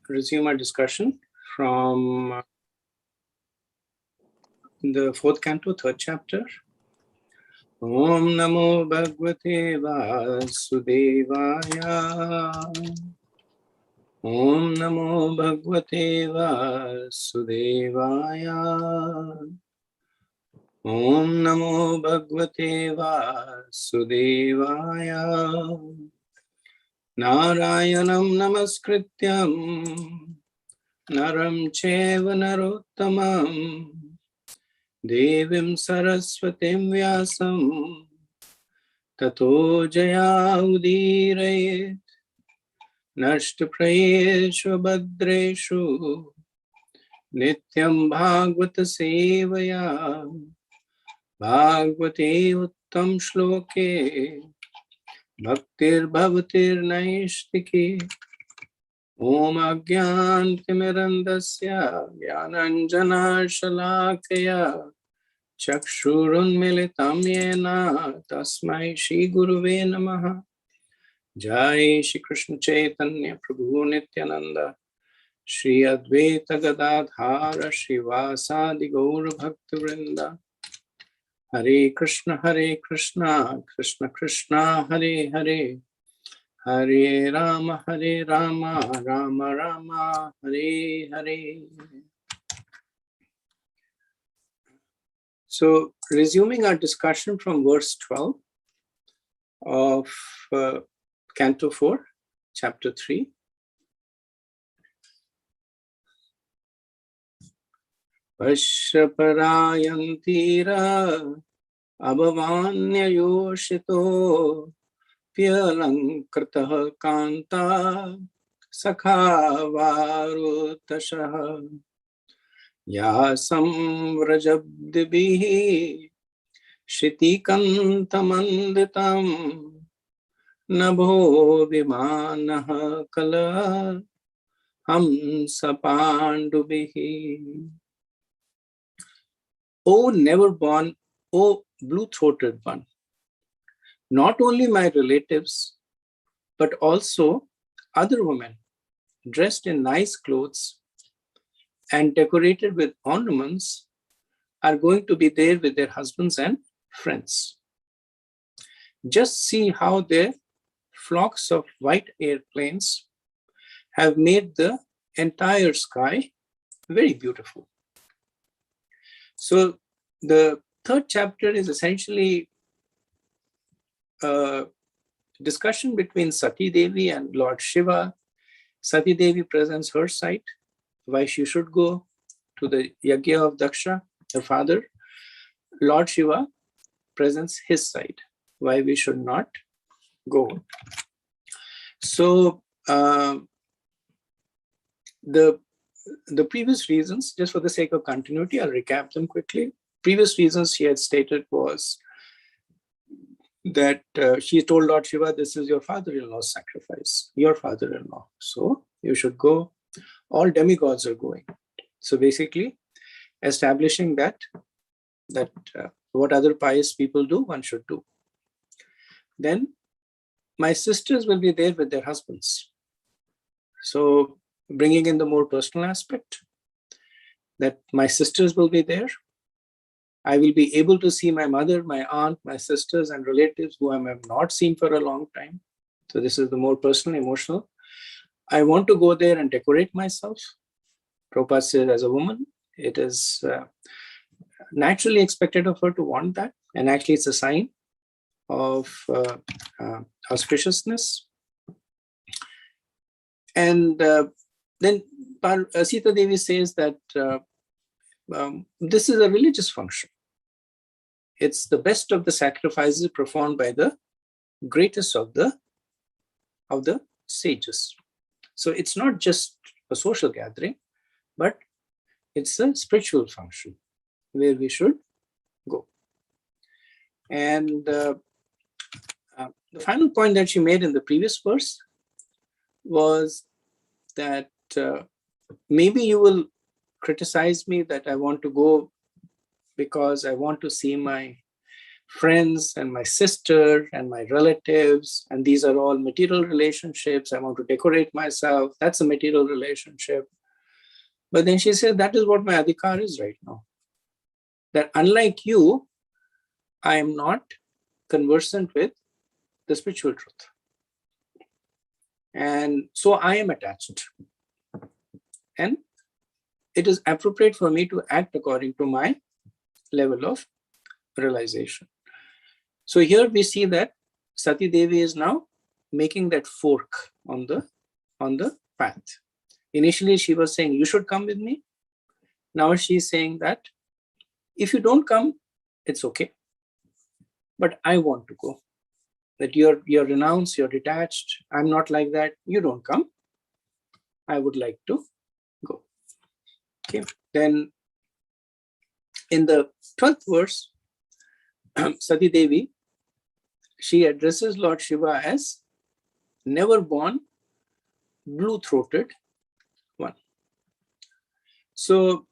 resume our discussion from the fourth canto, third chapter. Om Namo Bhagavate Vasudevaya. Om Namo Bhagavate Vasudevaya. Om Namo Bhagavate Vasudevaya. Narayanam Namaskrityam Naram Cheva Narottamam Devim Saraswatim Vyasam Tato Jaya Udirayet Nashtaprayeshu Bhadreshu Nityam Bhagavata Sevaya Bhagavate Uttam Shloke Bhaktir Bhavatir Naishtiki Om Agyantimirandasya Jnananjana Shalakaya Chakshurun Militam Yena Tasmai Shri Guruve Namaha. Jai Shri Krishna Chaitanya Prabhu Nityananda Shri Advaita Gadadhara Shri Vasadi Gaura Bhakta Vrinda. Hare Krishna, Krishna Krishna, Hare Hare, Hare Rama, Rama Rama, Hare Hare. So, resuming our discussion from verse 12 of Canto 4, Chapter 3. Vashraparayantīra abhavānyayoshito pyalankritaha kanta sakhavarutashah yasam vrajabdibihi shitikantamanditam nabho vimanaha kala hamsa pandubihi. O never born, O blue-throated one, not only my relatives, but also other women dressed in nice clothes and decorated with ornaments are going to be there with their husbands and friends. Just see how their flocks of white airplanes have made the entire sky very beautiful. So the third chapter is essentially a discussion between Sati Devi and Lord Shiva. Sati Devi presents her side, why she should go to the Yajna of Daksha, her father. Lord Shiva presents his side, why we should not go. So the previous reasons, just for the sake of continuity, I'll recap them quickly. Previous reasons she had stated was that she told Lord Shiva, this is your father-in-law's sacrifice, your father-in-law. So you should go. All demigods are going. So basically establishing that what other pious people do, one should do. Then my sisters will be there with their husbands. So bringing in the more personal aspect, that my sisters will be there. I will be able to see my mother, my aunt, my sisters and relatives who I have not seen for a long time. So this is the more personal, emotional. I want to go there and decorate myself. Prabhupada says, as a woman, it is naturally expected of her to want that. And actually it's a sign of auspiciousness. And then Sita Devi says that this is a religious function. It's the best of the sacrifices performed by the greatest of the sages. So it's not just a social gathering, but it's a spiritual function where we should go. And the final point that she made in the previous verse was that maybe you will criticize me that I want to go because I want to see my friends and my sister and my relatives, and these are all material relationships. I want to decorate myself. That's a material relationship. But then she said, that is what my adhikar is right now. That unlike you, I am not conversant with the spiritual truth. And so I am attached. And it is appropriate for me to act according to my level of realization. So here we see that Sati Devi is now making that fork on the path. Initially, she was saying, you should come with me. Now she's saying that if you don't come, it's okay. But I want to go. That you're renounced, you're detached. I'm not like that. You don't come. I would like to go. Okay. Then in the 12th verse, Sati Devi, she addresses Lord Shiva as never born, blue-throated one. So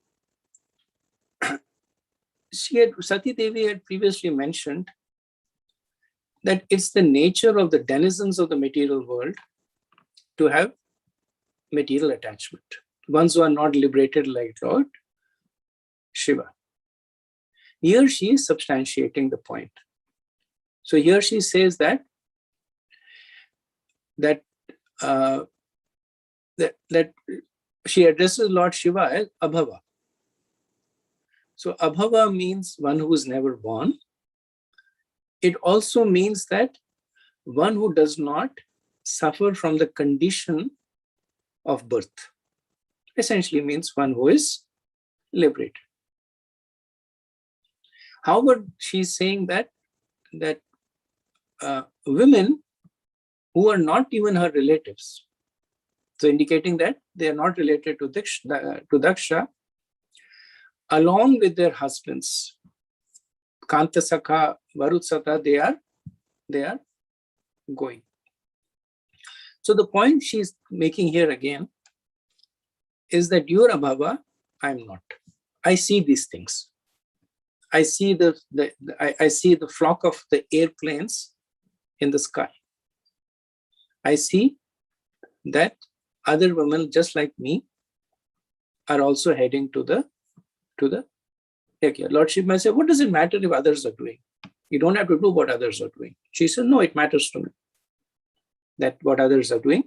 Sati Devi had previously mentioned that it's the nature of the denizens of the material world to have material attachment. Ones who are not liberated like Lord Shiva. Here she is substantiating the point. So here she says that she addresses Lord Shiva as Abhava. So Abhava means one who is never born. It also means that one who does not suffer from the condition of birth. Essentially means one who is liberated. However, she's saying that women who are not even her relatives, so indicating that they are not related to Daksha, along with their husbands, Kanta Sakha, Varutsata, they are going. So the point she's making here again is that you're Abhava, I'm not. I see these things. I see I see the flock of the airplanes in the sky. I see that other women just like me are also heading to the Lord Shiva might say, what does it matter if others are doing? You don't have to do what others are doing. She said, no, it matters to me that what others are doing.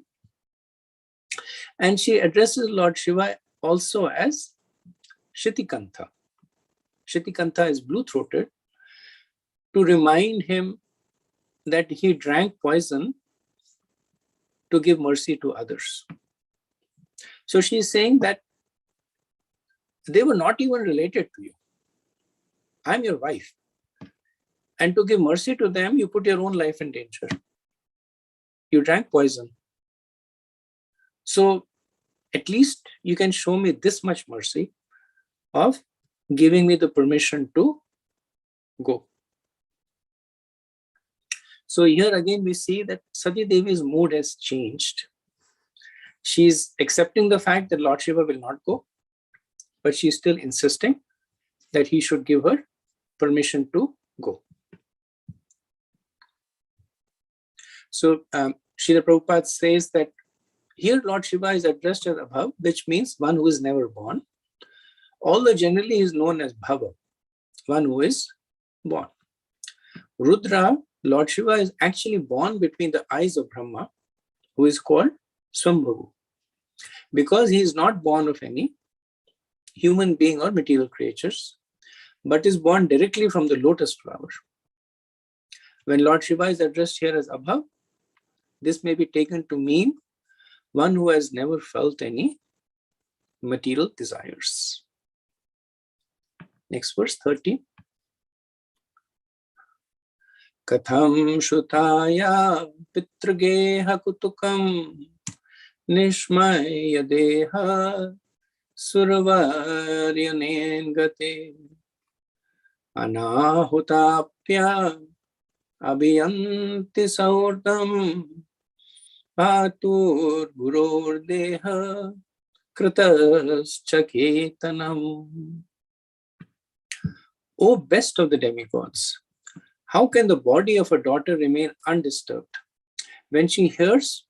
And she addresses Lord Shiva also as Shitikantha. Shitikantha is blue-throated, to remind him that he drank poison to give mercy to others. So she's saying that they were not even related to you. I'm your wife. And to give mercy to them, you put your own life in danger. You drank poison. So at least you can show me this much mercy of giving me the permission to go. So here again, we see that Sati Devi's mood has changed. She's accepting the fact that Lord Shiva will not go, but she's still insisting that he should give her permission to go. So Srila Prabhupada says that here Lord Shiva is addressed as Abhav, which means one who is never born, although generally he is known as Bhava, one who is born. Rudra, Lord Shiva, is actually born between the eyes of Brahma, who is called Swambhavu, because he is not born of any human being or material creatures, but is born directly from the lotus flower. When Lord Shiva is addressed here as Abhav, this may be taken to mean one who has never felt any material desires. Next verse, 30. Katham shutaya pitrageha kutukam nishmaya deha survaryanen gate anahutapya abhiyanti saurdam patur gurur deha kritaschaketanam. O best of the demigods, How can the body of a daughter remain undisturbed when she hears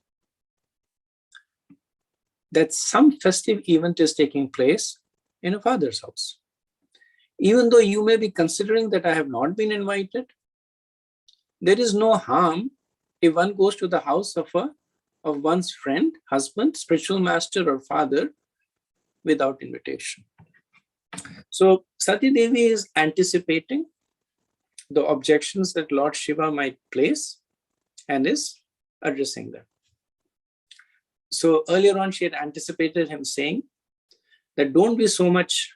that some festive event is taking place in a father's house? Even though you may be considering that I have not been invited, there is no harm if one goes to the house of one's friend, husband, spiritual master, or father without invitation. So Sati Devi is anticipating the objections that Lord Shiva might place and is addressing them. So earlier on, she had anticipated him saying that don't be so much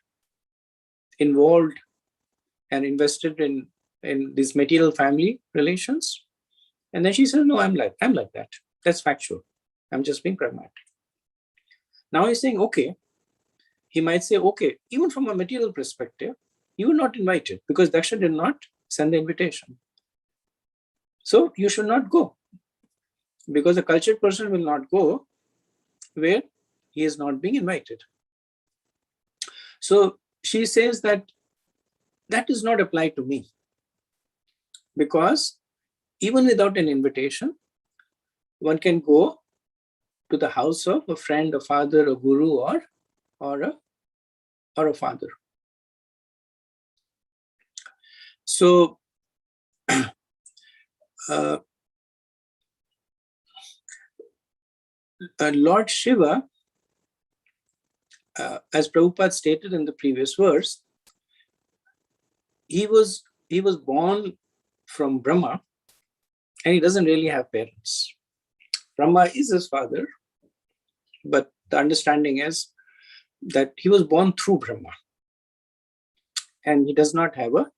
involved and invested in these material family relations. And then she said, no, I'm like that. That's factual. I'm just being pragmatic. Now he's saying, okay. He might say, okay, even from a material perspective, you were not invited because Daksha did not send the invitation. So you should not go, because a cultured person will not go where he is not being invited. So she says that does not apply to me, because even without an invitation, one can go to the house of a friend, a father, a guru, or a father. So Lord Shiva, as Prabhupada stated in the previous verse, he was born from Brahma, and he doesn't really have parents. Brahma is his father, but the understanding is that he was born through Brahma, and he does not have a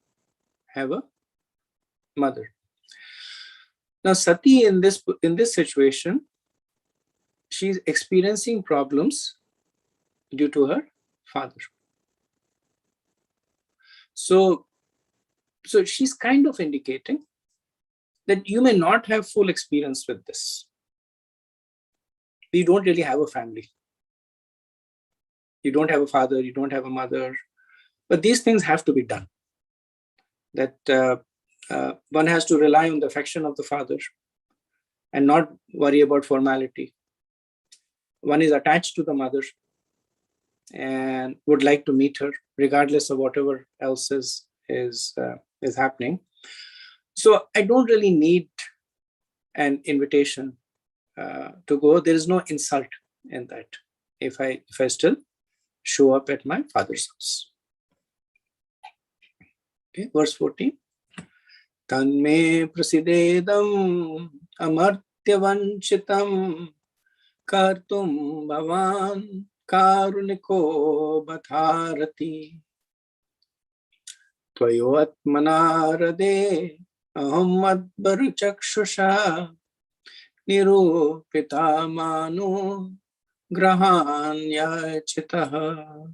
mother. Now Sati, in this situation, she's experiencing problems due to her father. So she's kind of indicating that you may not have full experience with this. You don't really have a family. You don't have a father, you don't have a mother, but these things have to be done. That one has to rely on the affection of the father and not worry about formality. One is attached to the mother and would like to meet her regardless of whatever else is happening. So I don't really need an invitation to go. There is no insult in that if I still show up at my father's house. Okay, verse 14. Tanme prasidedam amartyavanchitam kartum bhavan karuniko bhatharati tvayo atmanarade aham madbaruchakshusha nirupita manu grahanyachitaha.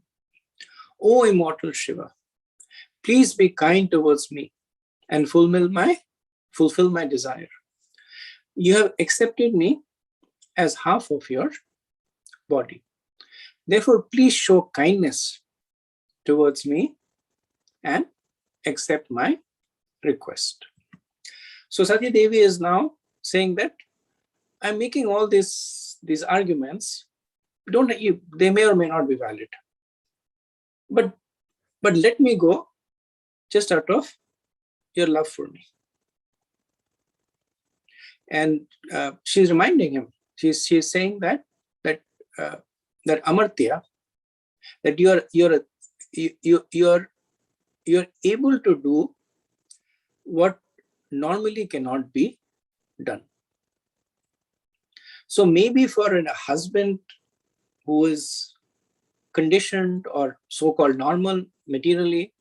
O immortal Shiva, please be kind towards me and fulfill my desire. You have accepted me as half of your body. Therefore, please show kindness towards me and accept my request. So Sati Devi is now saying that I'm making all these arguments. They may or may not be valid. But let me go just out of your love for me. And she's reminding him. She's saying that amartya, that you're able to do what normally cannot be done. So maybe for a husband who is conditioned or so-called normal materially,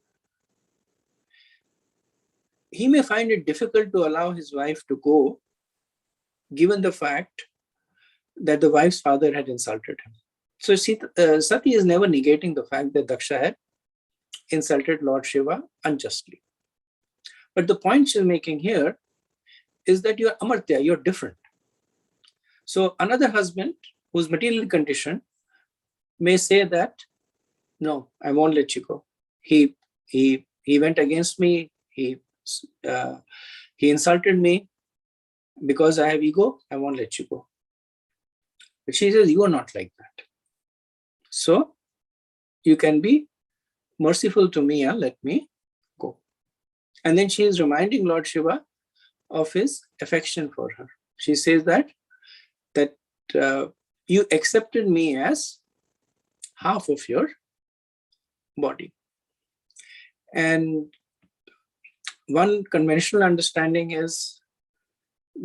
he may find it difficult to allow his wife to go, given the fact that the wife's father had insulted him. So Sati is never negating the fact that Daksha had insulted Lord Shiva unjustly. But the point she's making here is that you're amartya, you're different. So another husband who's materially conditioned may say that, no, I won't let you go. He went against me. He he insulted me. Because I have ego, I won't let you go. But she says, you are not like that. So you can be merciful to me and let me go. And then she is reminding Lord Shiva of his affection for her. She says that you accepted me as half of your body. And one conventional understanding is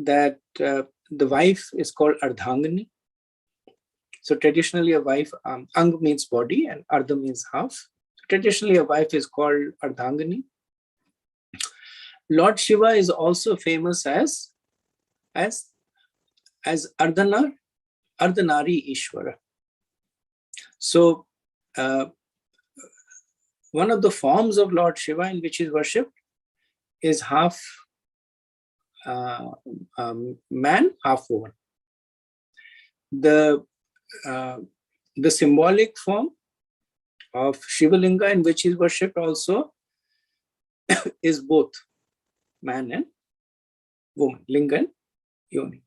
that the wife is called Ardhangani. So traditionally a wife, Ang means body and Ardha means half. Traditionally a wife is called Ardhangani. Lord Shiva is also famous as Ardhanari Ishvara. So one of the forms of Lord Shiva in which he is worshipped is half man, half woman. The symbolic form of Shiva Linga in which he is worshipped also is both man and woman, Linga and Yoni.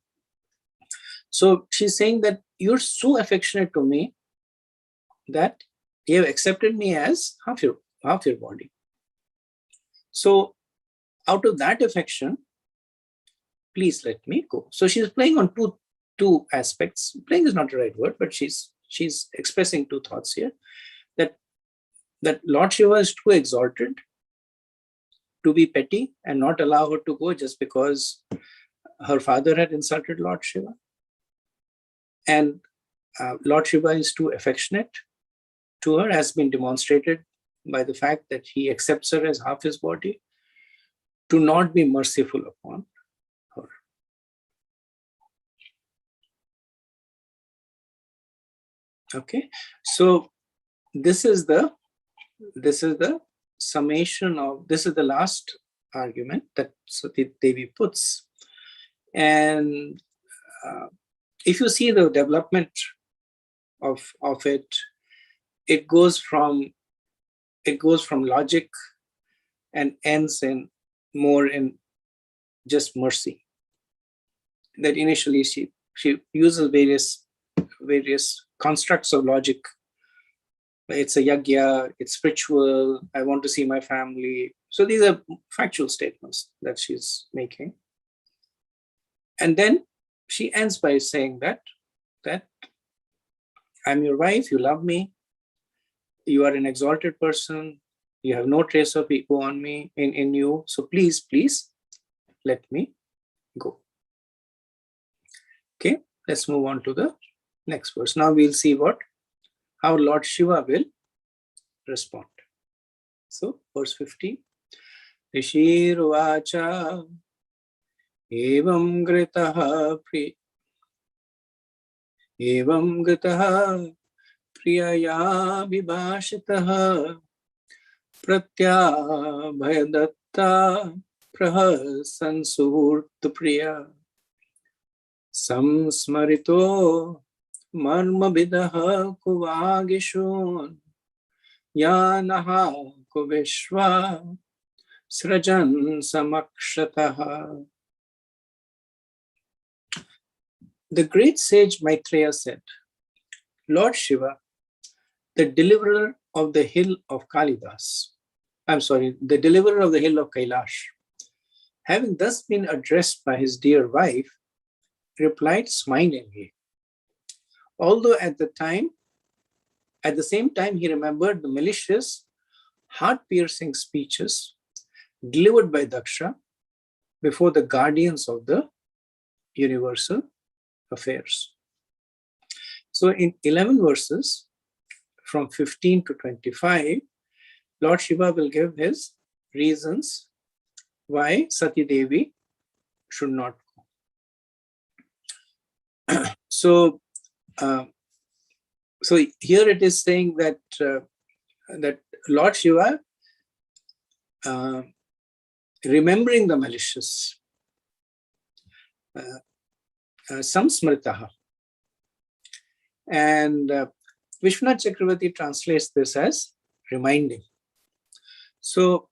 So she's saying that you're so affectionate to me that you have accepted me as half your body. So out of that affection, please let me go. So she's playing on two aspects. Playing is not the right word, but she's expressing two thoughts here. That Lord Shiva is too exalted to be petty and not allow her to go just because her father had insulted Lord Shiva. And Lord Shiva is too affectionate to her, has been demonstrated by the fact that he accepts her as half his body, to not be merciful upon her. Okay, so this is the summation of, this is the last argument that Sati Devi puts. And if you see the development of it, it goes from logic and ends in more in just mercy. That initially she uses various constructs of logic. It's a yagya, it's spiritual, I want to see my family. So these are factual statements that she's making. And then she ends by saying that I'm your wife, you love me, you are an exalted person, you have no trace of ego on me, in you, so please let me go. Okay, let's move on to the next verse. Now we'll see how Lord Shiva will respond. So verse 15. Rishirvacha evam gritaha priyaya vibhashitaha pratyabhayadatta prahasansurta priya samsmarito marmabidaha kuvagishun yanaha kuvishva srajan samakshataha. The great sage Maitreya said, Lord Shiva, the deliverer of the hill of Kailash, having thus been addressed by his dear wife, replied smilingly, although at the same time he remembered the malicious, heart-piercing speeches delivered by Daksha before the guardians of the universal affairs. So in 11 verses, from 15 to 25, Lord Shiva will give his reasons why Sati Devi should not go. So here it is saying that Lord Shiva, remembering the malicious, samsmritaha, and Vishwanath Chakravarti translates this as reminding. So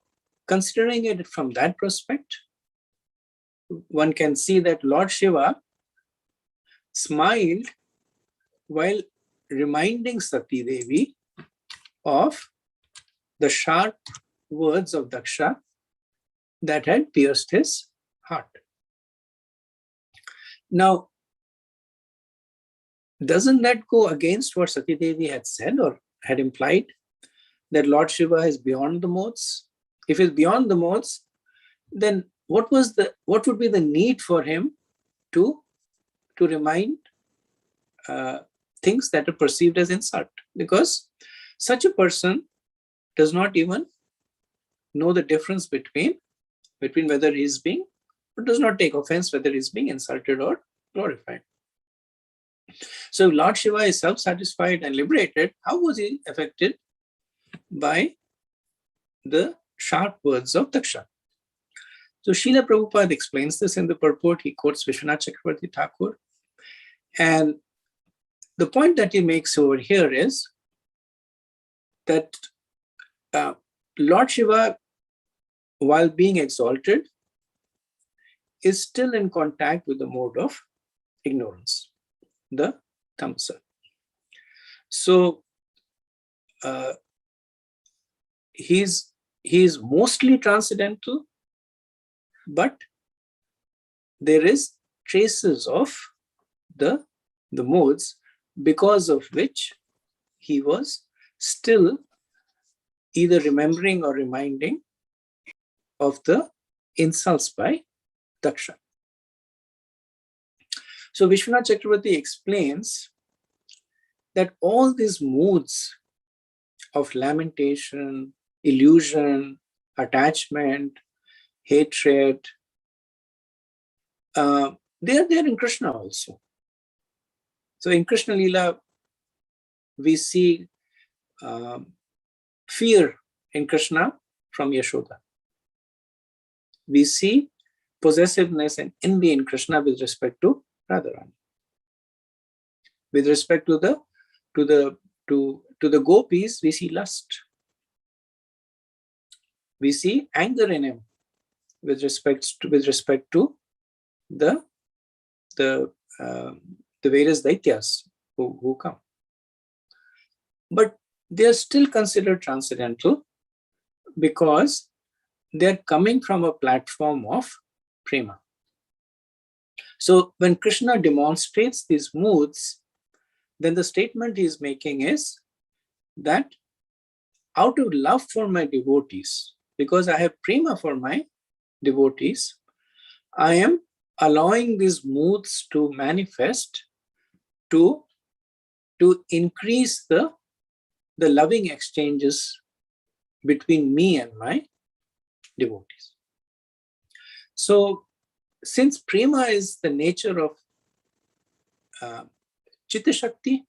considering it from that prospect, one can see that Lord Shiva smiled while reminding Sati Devi of the sharp words of Daksha that had pierced his heart. Now, doesn't that go against what Sati Devi had said or had implied, that Lord Shiva is beyond the modes? If he's beyond the modes, then what would be the need for him to remind things that are perceived as insult? Because such a person does not even know the difference between whether he's being, or does not take offense whether he's being insulted or glorified. So if Lord Shiva is self-satisfied and liberated, how was he affected by the sharp words of Daksha? So Srila Prabhupada explains this in the purport. He quotes Vishwanath Chakravarti Thakur. And the point that he makes over here is that Lord Shiva, while being exalted, is still in contact with the mode of ignorance, the tamasa. So he's mostly transcendental, but there is traces of the modes because of which he was still either remembering or reminding of the insults by Daksha. So Vishwanath Chakravarti explains that all these moods of lamentation, illusion, attachment, hatred, they are there in Krishna also. So in Krishna Leela, we see fear in Krishna from Yashoda. We see possessiveness and envy in Krishna with respect to Radharani. With respect to the gopis, we see lust. We see anger in him with respect to the various daityas who come. But they are still considered transcendental because they're coming from a platform of prema. So when Krishna demonstrates these moods, then the statement he's making is that out of love for my devotees, because I have prema for my devotees, I am allowing these moods to manifest to increase the loving exchanges between me and my devotees. So since prema is the nature of Chitta Shakti,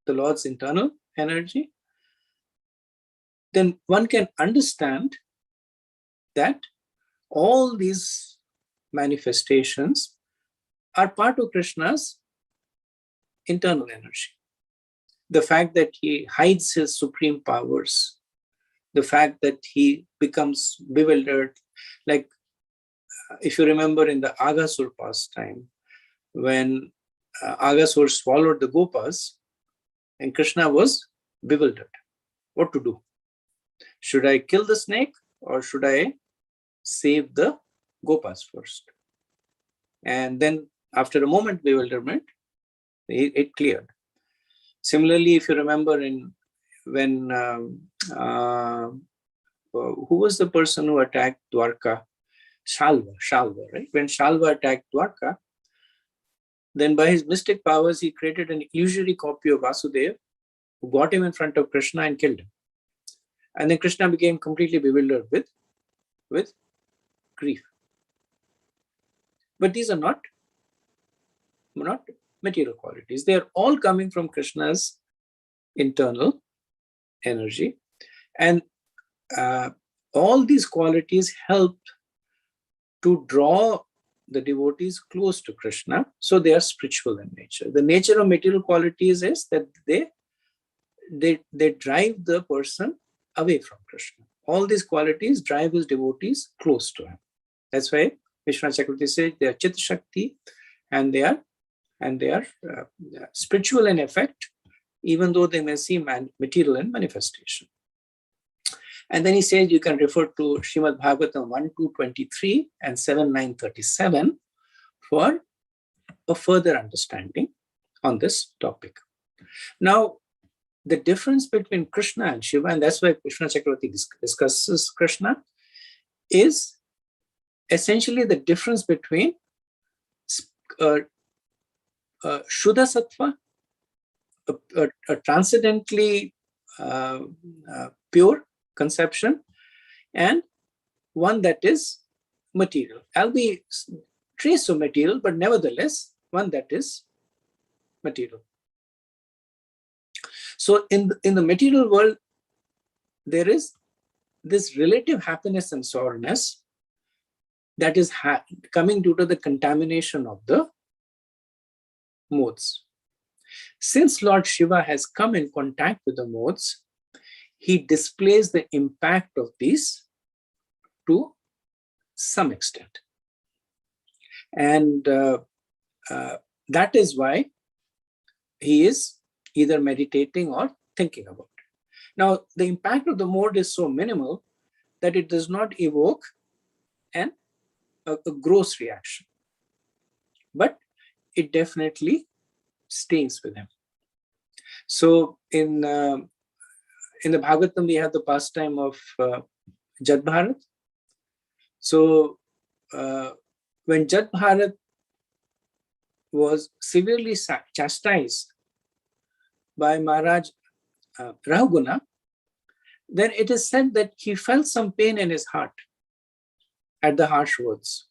the Lord's internal energy, then one can understand that all these manifestations are part of Krishna's internal energy. The fact that he hides his supreme powers, the fact that he becomes bewildered, like if you remember in the Aghasur pastime, when Aghasur swallowed the Gopas and Krishna was bewildered. What to do? Should I kill the snake or should I save the Gopas first? And then after a moment bewilderment, it cleared. Similarly, if you remember when who was the person who attacked Dwarka? Shalva, right? When Shalva attacked Dwarka, then by his mystic powers, he created an illusory copy of Vasudeva, who got him in front of Krishna and killed him. And then Krishna became completely bewildered with grief. But these are not material qualities. They are all coming from Krishna's internal energy. And all these qualities help to draw the devotees close to Krishna. So they are spiritual in nature. The nature of material qualities is that they drive the person away from Krishna. all these qualities drive his devotees close to him. That's why Vishwanath Chakravarti says they are Chit Shakti, and they are spiritual in effect, even though they may seem material in manifestation. And then he says you can refer to Srimad Bhagavatam 1.2.23 and 7.9.37 for a further understanding on this topic. Now, the difference between Krishna and Shiva, and that's why Krishna Chakravarti discusses Krishna, is essentially the difference between Shuddha Sattva, a transcendently pure conception, and one that is material. I'll be trace of material, but nevertheless, one that is material. So in the material world, there is this relative happiness and soreness that is coming due to the contamination of the modes. Since Lord Shiva has come in contact with the modes, he displays the impact of these to some extent. And that is why he is either meditating or thinking about it. Now, the impact of the mode is so minimal that it does not evoke a gross reaction. But it definitely stays with him. So in the Bhagavatam, we have the pastime of Jat Bharat. So when Jat Bharat was severely chastised by Maharaj Rahuguna, then it is said that he felt some pain in his heart at the harsh words.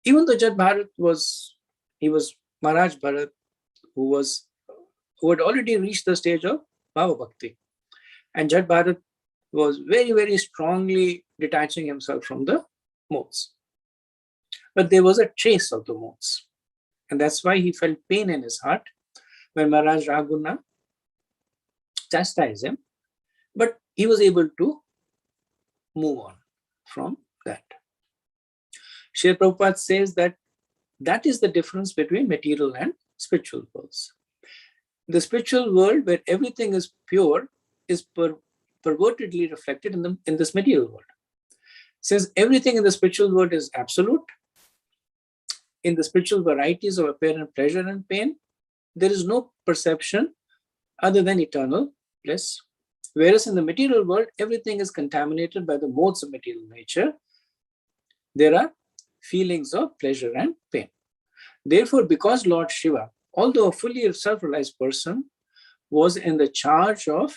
Even though Jat Bharat was Maharaj Bharat, who had already reached the stage of Bhava Bhakti. And Jat Bharat was very, very strongly detaching himself from the modes. But there was a trace of the modes. And that's why he felt pain in his heart when Maharaj Rahuguna chastised him. But he was able to move on from that. Srila Prabhupada says that is the difference between material and spiritual worlds. The spiritual world, where everything is pure, is pervertedly reflected in this material world. Since everything in the spiritual world is absolute, in the spiritual varieties of apparent pleasure and pain, there is no perception other than eternal bliss. Whereas in the material world, everything is contaminated by the modes of material nature. There are feelings of pleasure and pain. Therefore, because Lord Shiva, although a fully self-realized person, was in the charge of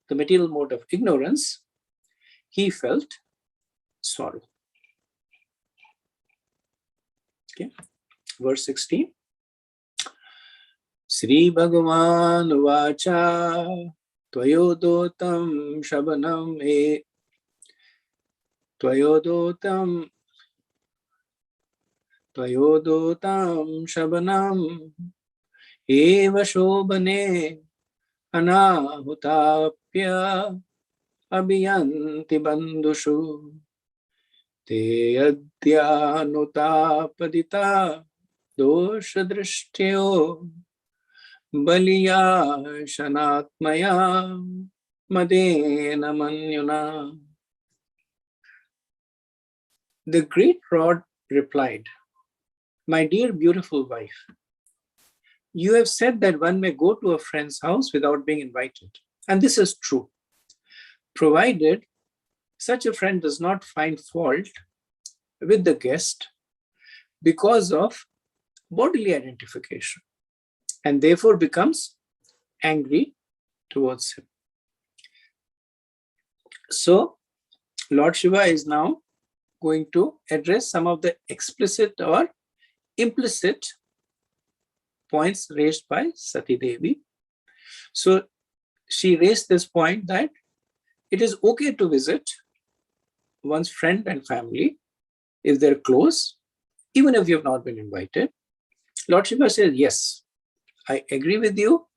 the material mode of ignorance, he felt sorrow. Okay, verse 16. Sri Bhagavan Vacha Tvayodotam Shabanam E Tvayodotam Shabanam Eva Shobhane Anahutapya Abhiyanti Bandushu Te Adhyanutapadita Dosha Drishtyo Baliya Shanatmaya Madena Manyuna. The great Lord replied, "My dear beautiful wife, you have said that one may go to a friend's house without being invited. And this is true, provided such a friend does not find fault with the guest because of bodily identification and therefore becomes angry towards him." So Lord Shiva is now going to address some of the explicit or implicit points raised by Sati Devi. So she raised this point that it is okay to visit one's friend and family if they're close, even if you have not been invited. Lord Shiva says, yes, I agree with you,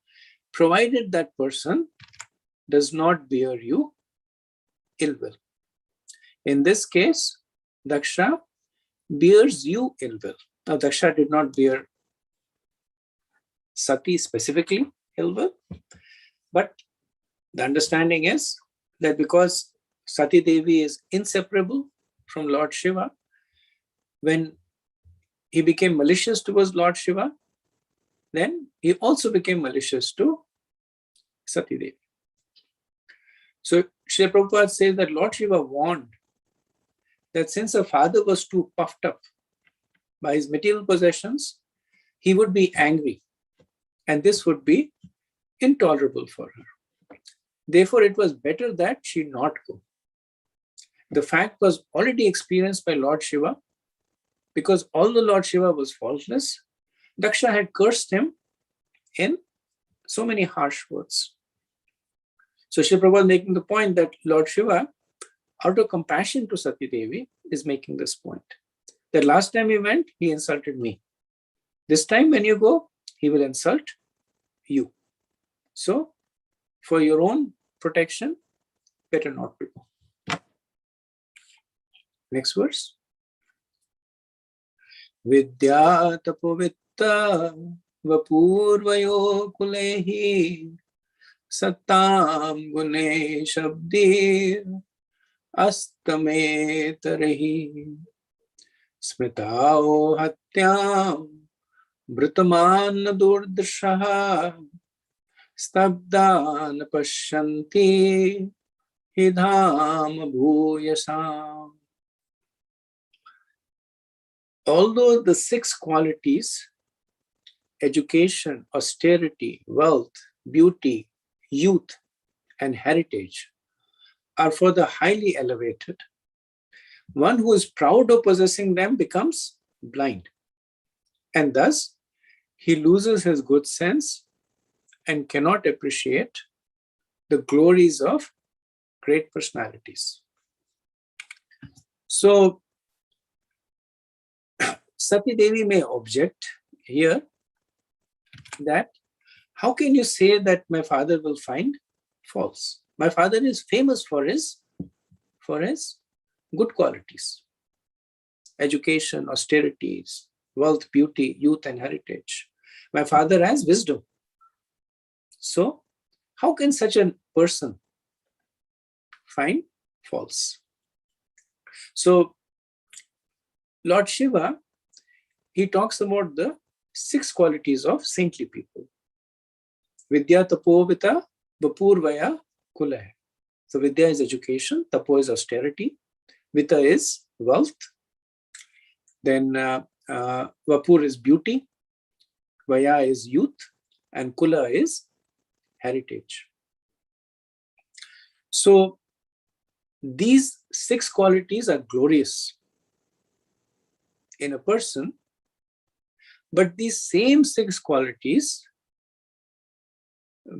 provided that person does not bear you ill will. In this case, Daksha bears you ill will. Now, Daksha did not bear Sati specifically ill will, but the understanding is that because Sati Devi is inseparable from Lord Shiva, when he became malicious towards Lord Shiva, then he also became malicious to Sati Devi. So Srila Prabhupada says that Lord Shiva warned that since her father was too puffed up by his material possessions, he would be angry, and this would be intolerable for her. Therefore, it was better that she not go. The fact was already experienced by Lord Shiva, because although Lord Shiva was faultless, Daksha had cursed him in so many harsh words. So Srila Prabhupada is making the point that Lord Shiva, out of compassion to Sati Devi, is making this point. That last time he went, he insulted me. This time when you go, he will insult you. So, for your own protection, better not to go. Next verse. Vidya tapovitta vapurvayo kulehi sattam gune shabdir astame tarehi smritao hatyam britaman durdashaha stabdan pashyanti hidham bhuyasam. Although the 6 qualities, education, austerity, wealth, beauty, youth, and heritage, are for the highly elevated, one who is proud of possessing them becomes blind. And thus, he loses his good sense and cannot appreciate the glories of great personalities. So, Sati Devi may object here that how can you say that my father will find faults? My father is famous for his good qualities, education, austerities, wealth, beauty, youth, and heritage. My father has wisdom. So, how can such a person find faults? So, Lord Shiva, he talks about the 6 qualities of saintly people. Vidya tapovita vapurvaya kulaha. So Vidya is education, tapo is austerity, vita is wealth, then vapur is beauty, vaya is youth, and kula is heritage. So these 6 qualities are glorious in a person, but these same 6 qualities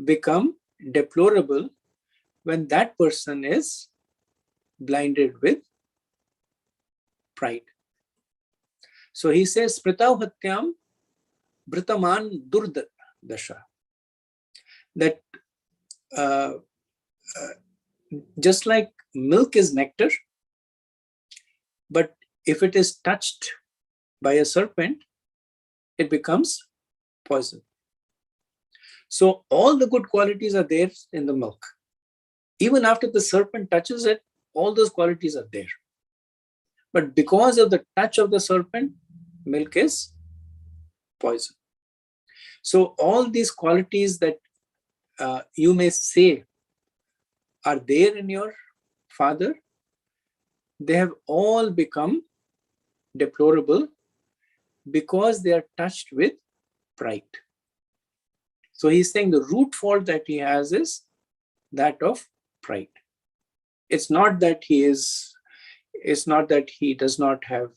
become deplorable when that person is blinded with pride. So he says, Spritav hatyam britaman durdasha. That just like milk is nectar, but if it is touched by a serpent, it becomes poison. So all the good qualities are there in the milk. Even after the serpent touches it, all those qualities are there. But because of the touch of the serpent, milk is poison. So all these qualities that you may say are there in your father, they have all become deplorable because they are touched with pride. So he's saying the root fault that he has is that of pride. It's not that he does not have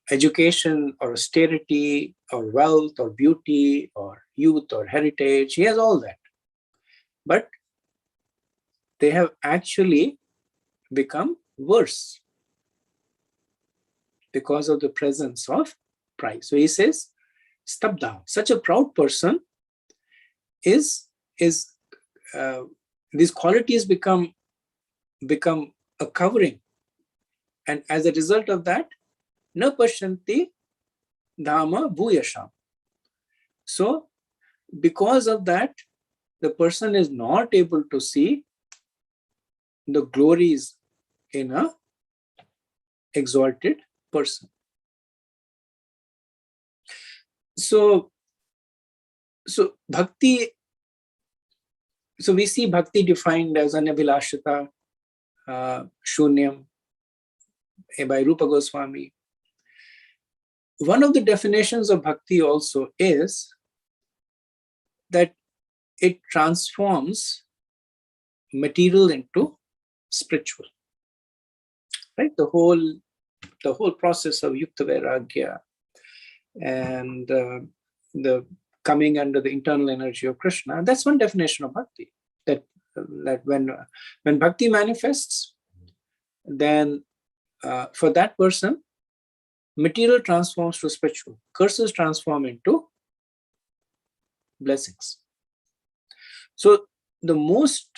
education or austerity or wealth or beauty or youth or heritage. He has all that. But they have actually become worse because of the presence of pride. So he says, Stabda, such a proud person these qualities become become a covering. And as a result of that, na pashanti dhama bhuyasham. So because of that, the person is not able to see the glories in a exalted person. So bhakti, so we see bhakti defined as anabhilashita, shunyam, by Rupa Goswami. One of the definitions of bhakti also is that it transforms material into spiritual. Right? The whole process of yukta vairagya and the coming under the internal energy of Krishna, that's one definition of bhakti. That when bhakti manifests, then for that person, material transforms to spiritual. Curses transform into blessings. So the most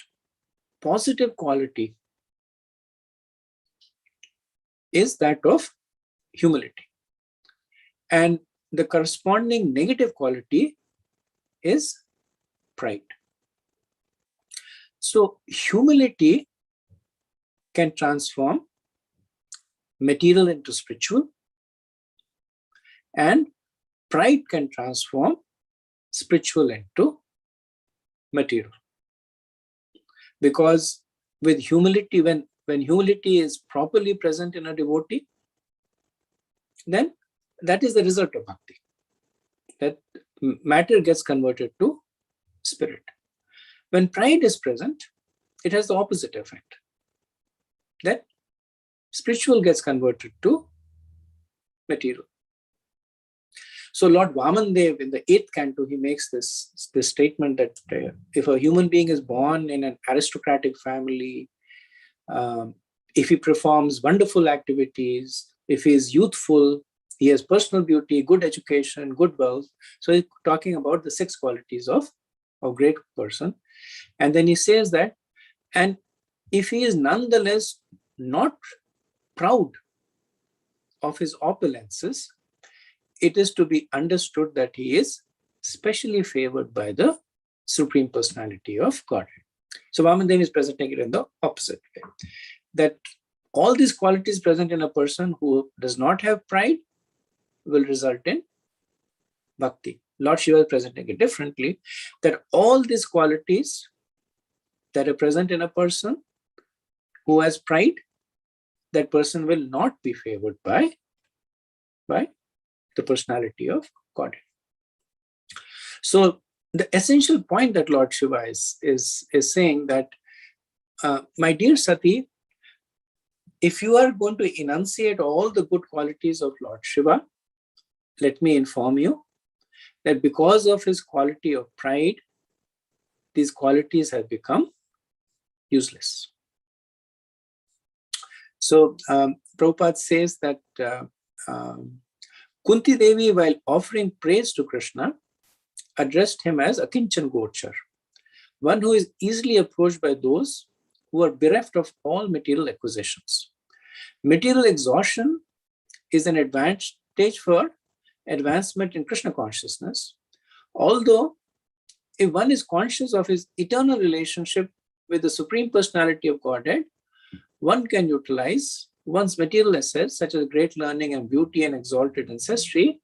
positive quality is that of humility. And the corresponding negative quality is pride. So humility can transform material into spiritual, and pride can transform spiritual into material. Because with humility, when humility is properly present in a devotee, then that is the result of bhakti. That matter gets converted to spirit. When pride is present, it has the opposite effect. That spiritual gets converted to material. So Lord Vamandev in the 8th canto, he makes this statement that if a human being is born in an aristocratic family, if he performs wonderful activities, if he is youthful, he has personal beauty, good education, good wealth. So he's talking about the 6 qualities of a great person. And then he says that, and if he is nonetheless not proud of his opulences, it is to be understood that he is specially favored by the Supreme Personality of Godhead. So Vamandev is presenting it in the opposite way. That all these qualities present in a person who does not have pride will result in bhakti. Lord Shiva is presenting it differently, that all these qualities that are present in a person who has pride, that person will not be favored by the personality of Godhead. So the essential point that Lord Shiva is saying that, my dear Sati, if you are going to enunciate all the good qualities of Lord Shiva, let me inform you that because of his quality of pride, these qualities have become useless. So Prabhupada says that Kunti Devi, while offering praise to Krishna, addressed him as Akinchan Gochar, one who is easily approached by those who are bereft of all material acquisitions. Material exhaustion is an advantage for advancement in Krishna consciousness, although if one is conscious of his eternal relationship with the Supreme Personality of Godhead, one can utilize one's material assets such as great learning and beauty and exalted ancestry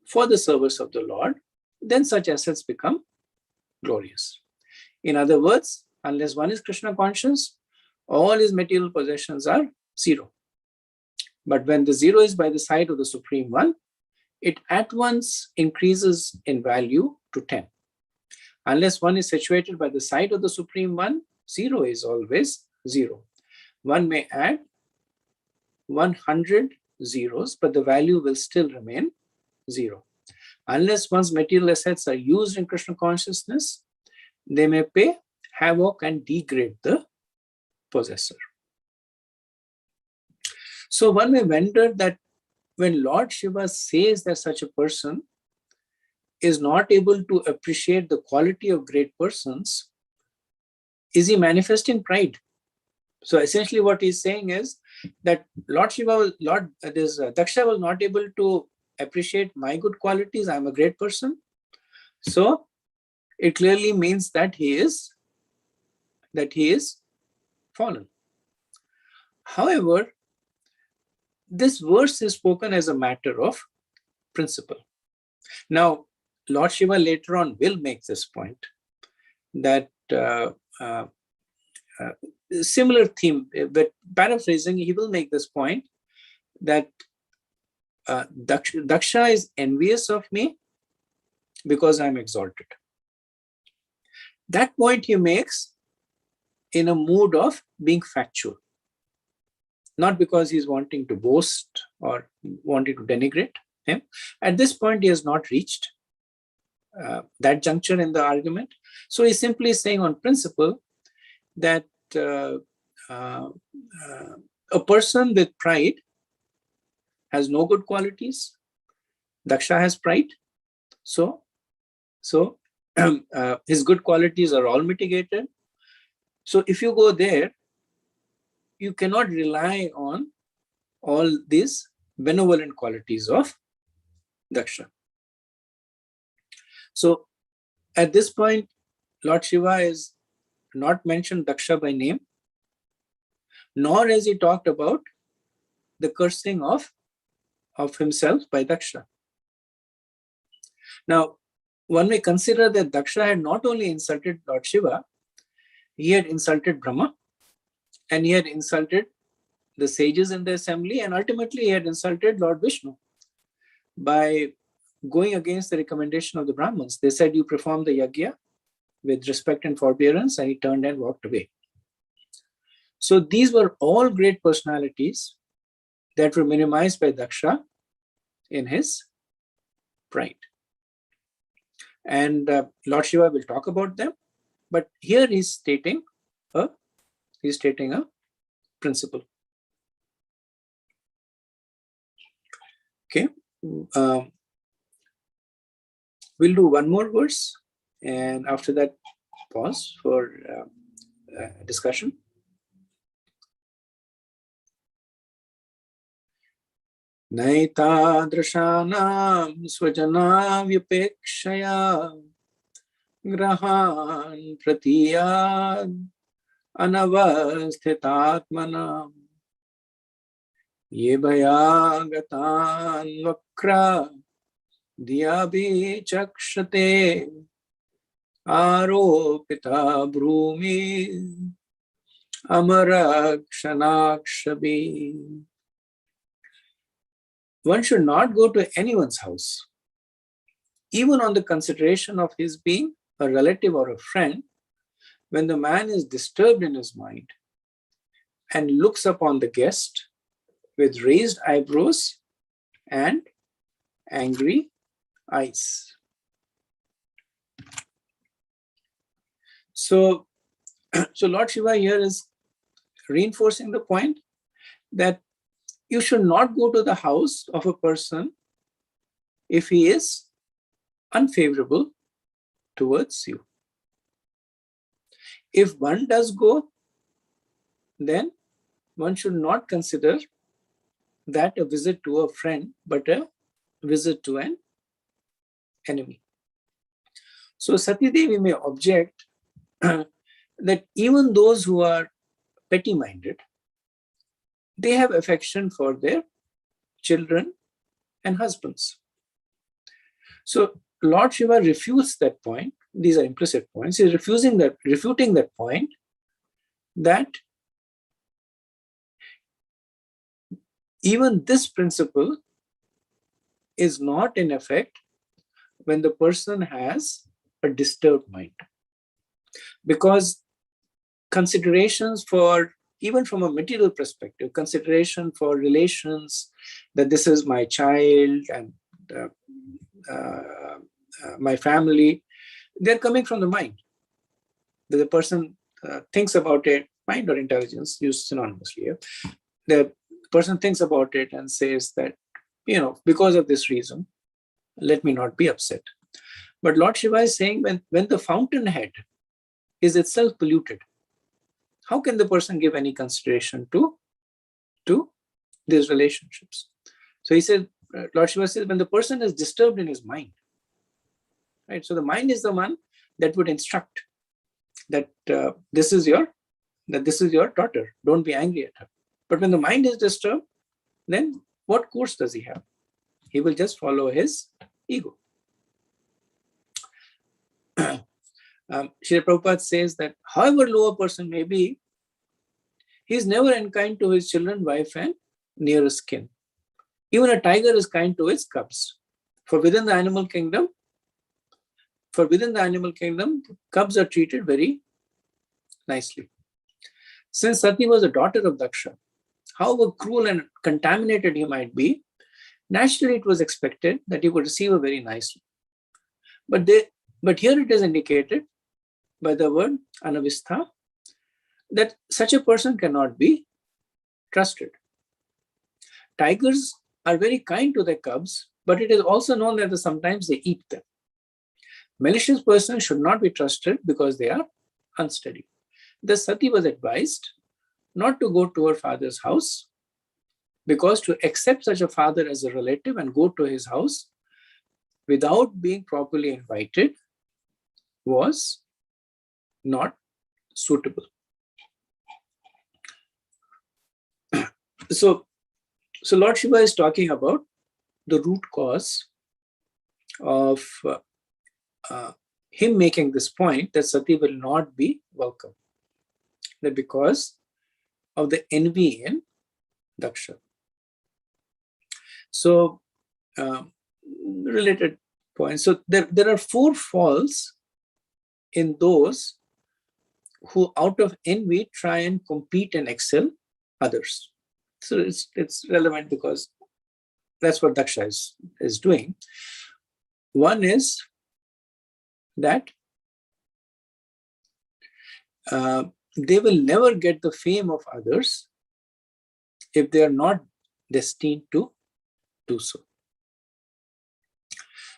for the service of the Lord. Then such assets become glorious. In other words, unless one is Krishna conscious, all his material possessions are zero. But when the zero is by the side of the Supreme One, it at once increases in value to 10. Unless one is situated by the side of the Supreme One, zero is always zero. One may add 100 zeros, but the value will still remain zero. Unless one's material assets are used in Krishna consciousness, they may pay havoc and degrade the possessor. So one may wonder that when Lord Shiva says that such a person is not able to appreciate the quality of great persons, is he manifesting pride? So essentially what he's saying is that Daksha was not able to appreciate my good qualities. I'm a great person. So it clearly means that he is fallen. However, this verse is spoken as a matter of principle. Now, Lord Shiva later on will make this point that similar theme, but paraphrasing, he will make this point that Daksha is envious of me because I'm exalted. That point he makes in a mood of being factual, not because he's wanting to boast or wanting to denigrate him. At this point, he has not reached that juncture in the argument. So he's simply saying on principle that a person with pride has no good qualities. Daksha has pride. So his good qualities are all mitigated. So if you go there, you cannot rely on all these benevolent qualities of Daksha. So at this point, Lord Shiva is not mentioned Daksha by name, nor has he talked about the cursing of himself by Daksha. Now, one may consider that Daksha had not only insulted Lord Shiva, he had insulted Brahma, and he had insulted the sages in the assembly, and ultimately he had insulted Lord Vishnu by going against the recommendation of the Brahmins. They said, you perform the yajna with respect and forbearance, and he turned and walked away. So these were all great personalities that were minimized by Daksha in his pride. And Lord Shiva will talk about them, but here he's stating a principle. Okay, we'll do one more verse, and after that, pause for discussion. Naitadrashanam swajana vyapekshaya grahan pratiyad anavasthitatmanam ye bhayagatan vakra diyabhi chakshate aropita brumi amarakshaнаkshabi. One should not go to anyone's house, even on the consideration of his being a relative or a friend, when the man is disturbed in his mind and looks upon the guest with raised eyebrows and angry eyes. So Lord Shiva here is reinforcing the point that you should not go to the house of a person if he is unfavorable towards you. If one does go, then one should not consider that a visit to a friend, but a visit to an enemy. So Sati Devi may object that even those who are petty-minded, they have affection for their children and husbands. So Lord Shiva refutes that point. These are implicit points. He's refuting that point that even this principle is not in effect when the person has a disturbed mind. Because considerations for, even from a material perspective, consideration for relations, that this is my child and my family, they're coming from the mind. The person thinks about it, mind or intelligence, used synonymously here. The person thinks about it and says that, because of this reason, let me not be upset. But Lord Shiva is saying when the fountainhead is itself polluted, how can the person give any consideration to these relationships? So he said, Lord Shiva says, when the person is disturbed in his mind, right? So the mind is the one that would instruct that this is your daughter. Don't be angry at her. But when the mind is disturbed, then what course does he have? He will just follow his ego. Srila Prabhupada says that however low a person may be, he is never unkind to his children, wife, and nearest kin. Even a tiger is kind to its cubs. For within the animal kingdom, cubs are treated very nicely. Since Sati was a daughter of Daksha, however cruel and contaminated he might be, naturally it was expected that he would receive her very nicely. But here it is indicated by the word anavistha that such a person cannot be trusted. Tigers are very kind to their cubs, but it is also known that sometimes they eat them. Malicious persons should not be trusted because they are unsteady. Thus Sati was advised not to go to her father's house, because to accept such a father as a relative and go to his house without being properly invited was not suitable. So Lord Shiva is talking about the root cause of him making this point that Sati will not be welcome, that because of the envy in Daksha. So related points. So there are 4 faults in those who out of envy try and compete and excel others. So it's relevant because that's what Daksha is doing. One is that they will never get the fame of others if they are not destined to do so.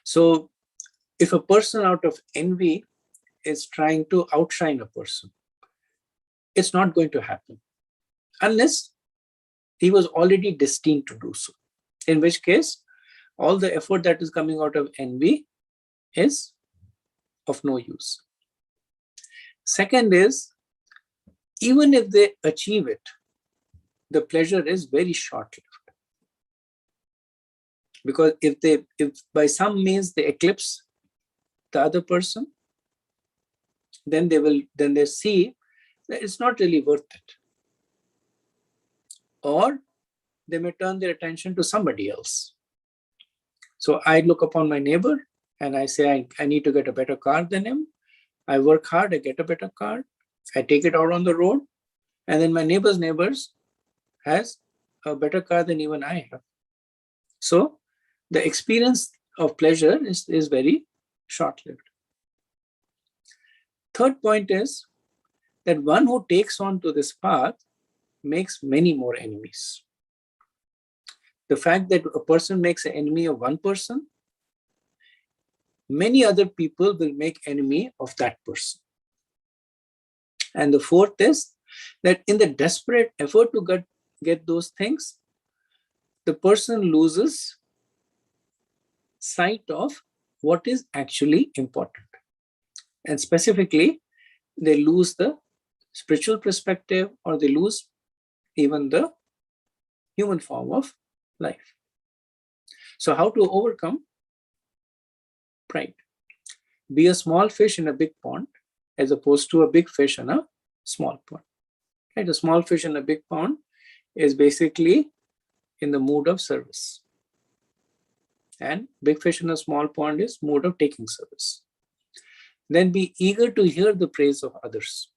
So if a person out of envy is trying to outshine a person, it's not going to happen unless he was already destined to do so, in which case all the effort that is coming out of envy is of no use. Second is, even if they achieve it, the pleasure is very short-lived. Because if by some means they eclipse the other person, then they see that it's not really worth it. Or they may turn their attention to somebody else. So I look upon my neighbor and I say, I need to get a better car than him. I work hard, I get a better car. I take it out on the road. And then my neighbors has a better car than even I have. So the experience of pleasure is very short-lived. Third point is that one who takes on to this path makes many more enemies. The fact that a person makes an enemy of one person, many other people will make enemy of that person. And the fourth is that in the desperate effort to get those things, the person loses sight of what is actually important. And specifically, they lose the spiritual perspective, or they lose even the human form of life. So how to overcome pride? Be a small fish in a big pond as opposed to a big fish in a small pond. Right? A small fish in a big pond is basically in the mood of service. And big fish in a small pond is mood of taking service. Then be eager to hear the praise of others.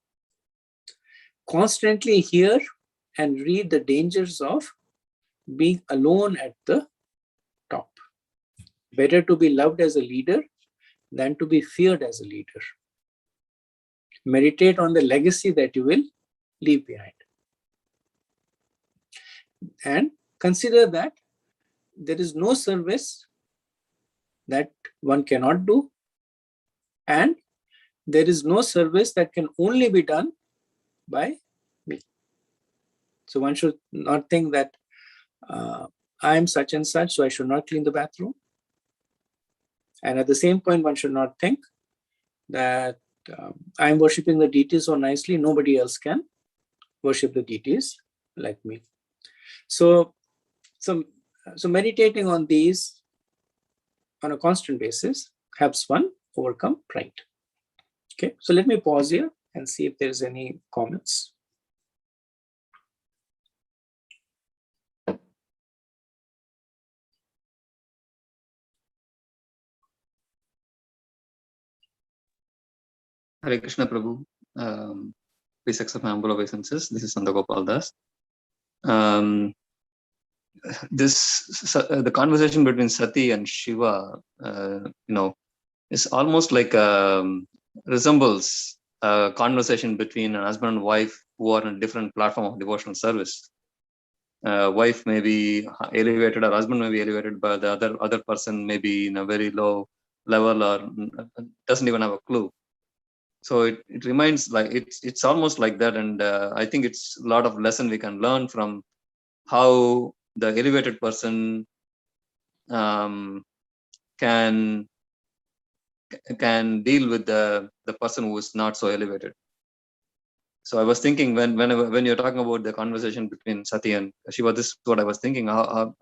Constantly hear and read the dangers of being alone at the top. Better to be loved as a leader than to be feared as a leader. Meditate on the legacy that you will leave behind. And consider that there is no service that one cannot do, and there is no service that can only be done by So one should not think that I am such and such, so I should not clean the bathroom. And at the same point, one should not think that I am worshipping the deities so nicely, nobody else can worship the deities like me. So meditating on these on a constant basis helps one overcome pride. Okay, so let me pause here and see if there's any comments. Hare Krishna Prabhu. Please accept my humble obeisances. This is Sandagopal Das. The conversation between Sati and Shiva, is almost like resembles a conversation between an husband and wife who are on a different platform of devotional service. Wife may be elevated, or husband may be elevated, but the other person may be in a very low level or doesn't even have a clue. So it reminds like it's almost like that, and I think it's a lot of lesson we can learn from how the elevated person can deal with the person who is not so elevated. So I was thinking when you're talking about the conversation between Sati and Shiva, this is what I was thinking, how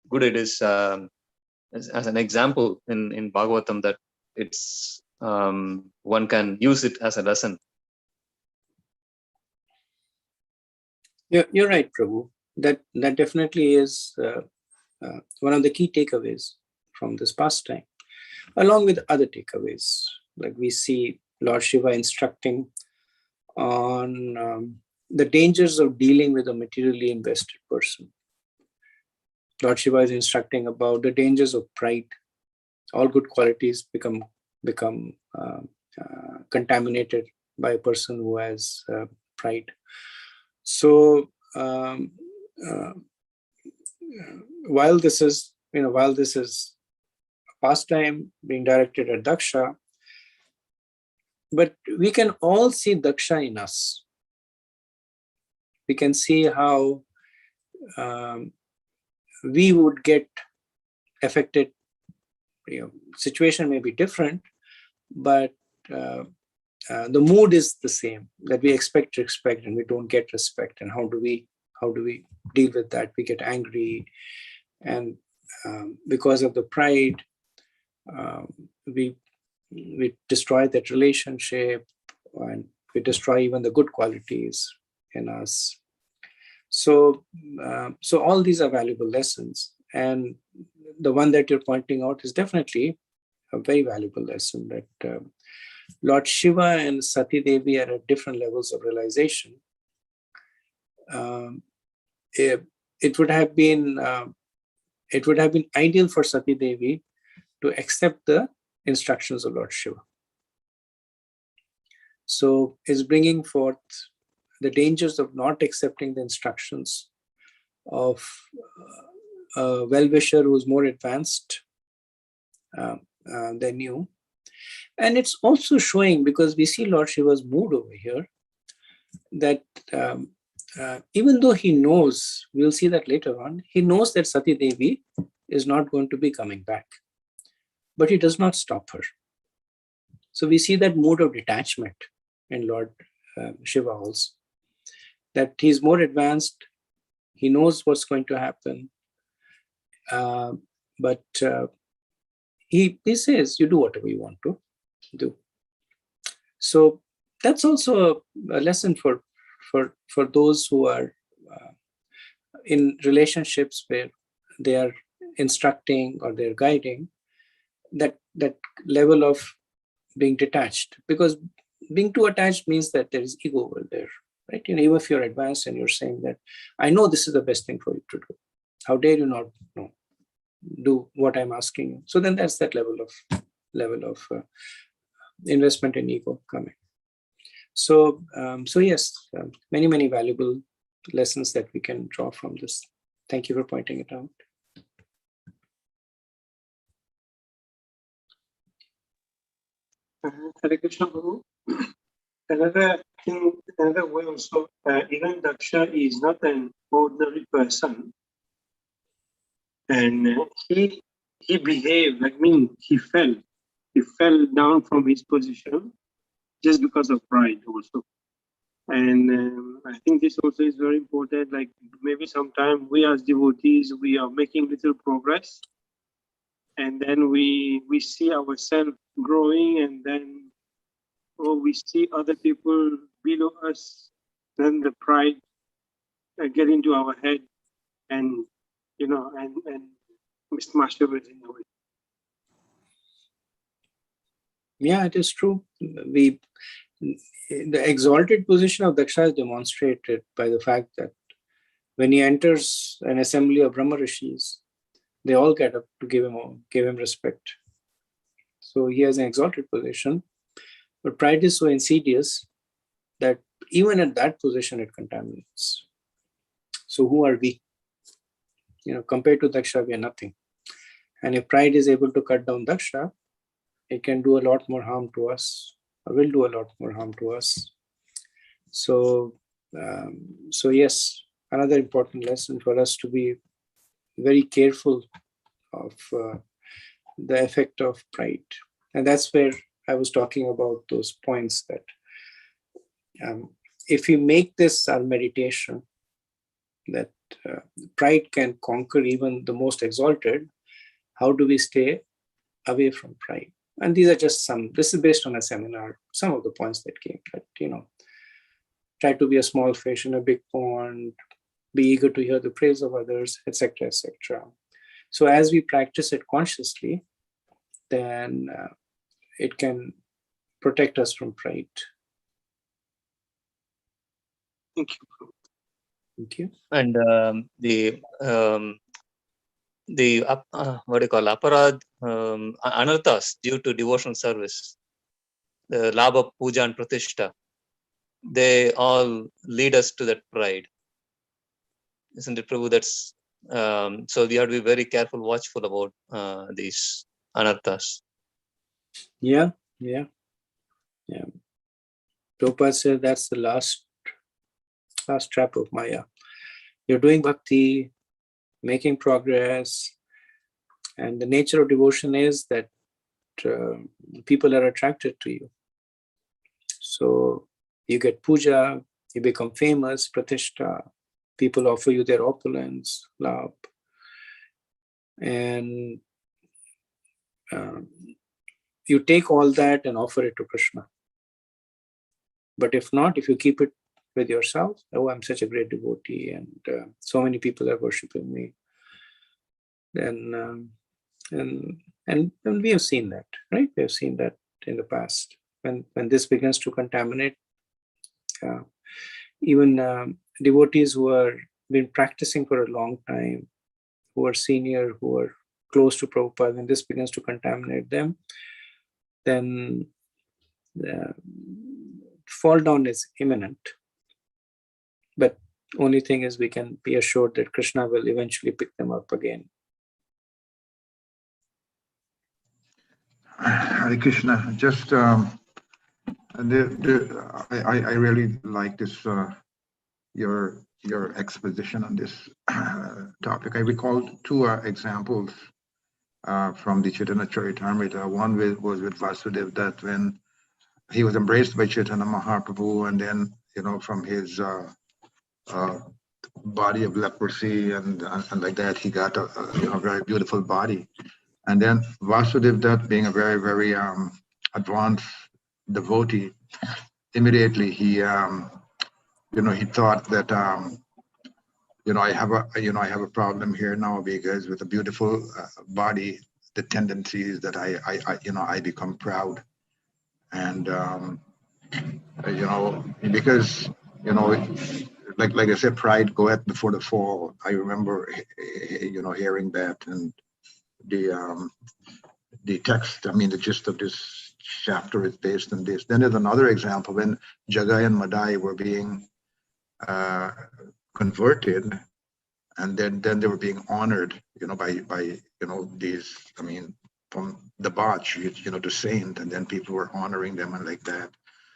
good it is as an example in Bhagavatam, that it's one can use it as a lesson. You're right, Prabhu. That definitely is one of the key takeaways from this pastime, along with other takeaways. Like we see Lord Shiva instructing on the dangers of dealing with a materially invested person. Lord Shiva is instructing about the dangers of pride. All good qualities become contaminated by a person who has pride. So while this is a pastime being directed at Daksha, but we can all see Daksha in us. We can see how we would get affected. Situation may be different, but the mood is the same, that we expect respect and we don't get respect. And how do we deal with that? We get angry, and because of the pride, we destroy that relationship, and we destroy even the good qualities in us. So all these are valuable lessons, and the one that you're pointing out is definitely a very valuable lesson, that Lord Shiva and Sati Devi are at different levels of realization. It would have been ideal for Sati Devi to accept the instructions of Lord Shiva. So it's bringing forth the dangers of not accepting the instructions of a well-wisher who's more advanced than you. And it's also showing, because we see Lord Shiva's mood over here, that even though he knows, we'll see that later on, he knows that Sati Devi is not going to be coming back, but he does not stop her. So we see that mood of detachment in Lord Shiva also, that he's more advanced, he knows what's going to happen, but he says, you do whatever you want to do. So that's also a lesson for those who are in relationships where they are instructing or they're guiding, that level of being detached, because being too attached means that there is ego over there, right? Even if you're advanced and you're saying that I know this is the best thing for you to do, how dare you not do what I'm asking you? So then that's that level of investment in ego coming. So yes, many valuable lessons that we can draw from this. Thank you for pointing it out. Hare Krishna Guru. Another in another way also, even Daksha is not an ordinary person, and he behaved. He fell down from his position just because of pride also. And I think this also is very important. Like maybe sometime we as devotees, we are making little progress, and then we see ourselves growing, and then we see other people below us, then the pride get into our head, and and we smash everything away. Yeah, it is true. The exalted position of Daksha is demonstrated by the fact that when he enters an assembly of Brahma Rishis, they all get up to give him respect. So he has an exalted position, but pride is so insidious that even at that position it contaminates. So who are we? Compared to Daksha, we are nothing. And if pride is able to cut down Daksha, it can do a lot more harm to us, or will do a lot more harm to us. So yes, another important lesson for us to be very careful of the effect of pride. And that's where I was talking about those points that if we make this our meditation, that pride can conquer even the most exalted, how do we stay away from pride? And these are just this is based on a seminar, some of the points that came, that, try to be a small fish in a big pond, be eager to hear the praise of others, etc., etc. So as we practice it consciously, then it can protect us from pride. Thank you. Thank you. And what do you call aparad, anarthas due to devotional service, the labha, puja, and pratishta, they all lead us to that pride, isn't it, Prabhu? That's so we have to be very careful, watchful about these anarthas. Yeah. Prabhupada said that's the last trap of Maya. You're doing bhakti, making progress, and the nature of devotion is that people are attracted to you. So you get puja, you become famous, pratishtha, people offer you their opulence, love, and you take all that and offer it to Krishna. But if not, if you keep it with yourself, oh, I'm such a great devotee and so many people are worshipping me, then and we have seen that, right? We have seen that in the past. When this begins to contaminate, even devotees who are been practicing for a long time, who are senior, who are close to Prabhupada, when this begins to contaminate them, then fall down is imminent. But only thing is, we can be assured that Krishna will eventually pick them up again. Hare Krishna. Just I really like this your exposition on this topic. I recalled two examples from the Chaitanya Charitamrita. One was with Vasudev, that when he was embraced by Chaitanya Mahaprabhu, and then from his body of leprosy and like that, he got a very beautiful body. And then Vasudev, that being a very, very advanced devotee, immediately he he thought that I have a problem here now, because with a beautiful body, the tendency is that I become proud, and because like I said, pride goeth before the fall. I remember hearing that, and the text, I mean, the gist of this chapter is based on this. Then there's another example when Jagai and Madai were being converted, and then they were being honored, by these, I mean, from the Bach, the saint, and then people were honoring them and like that.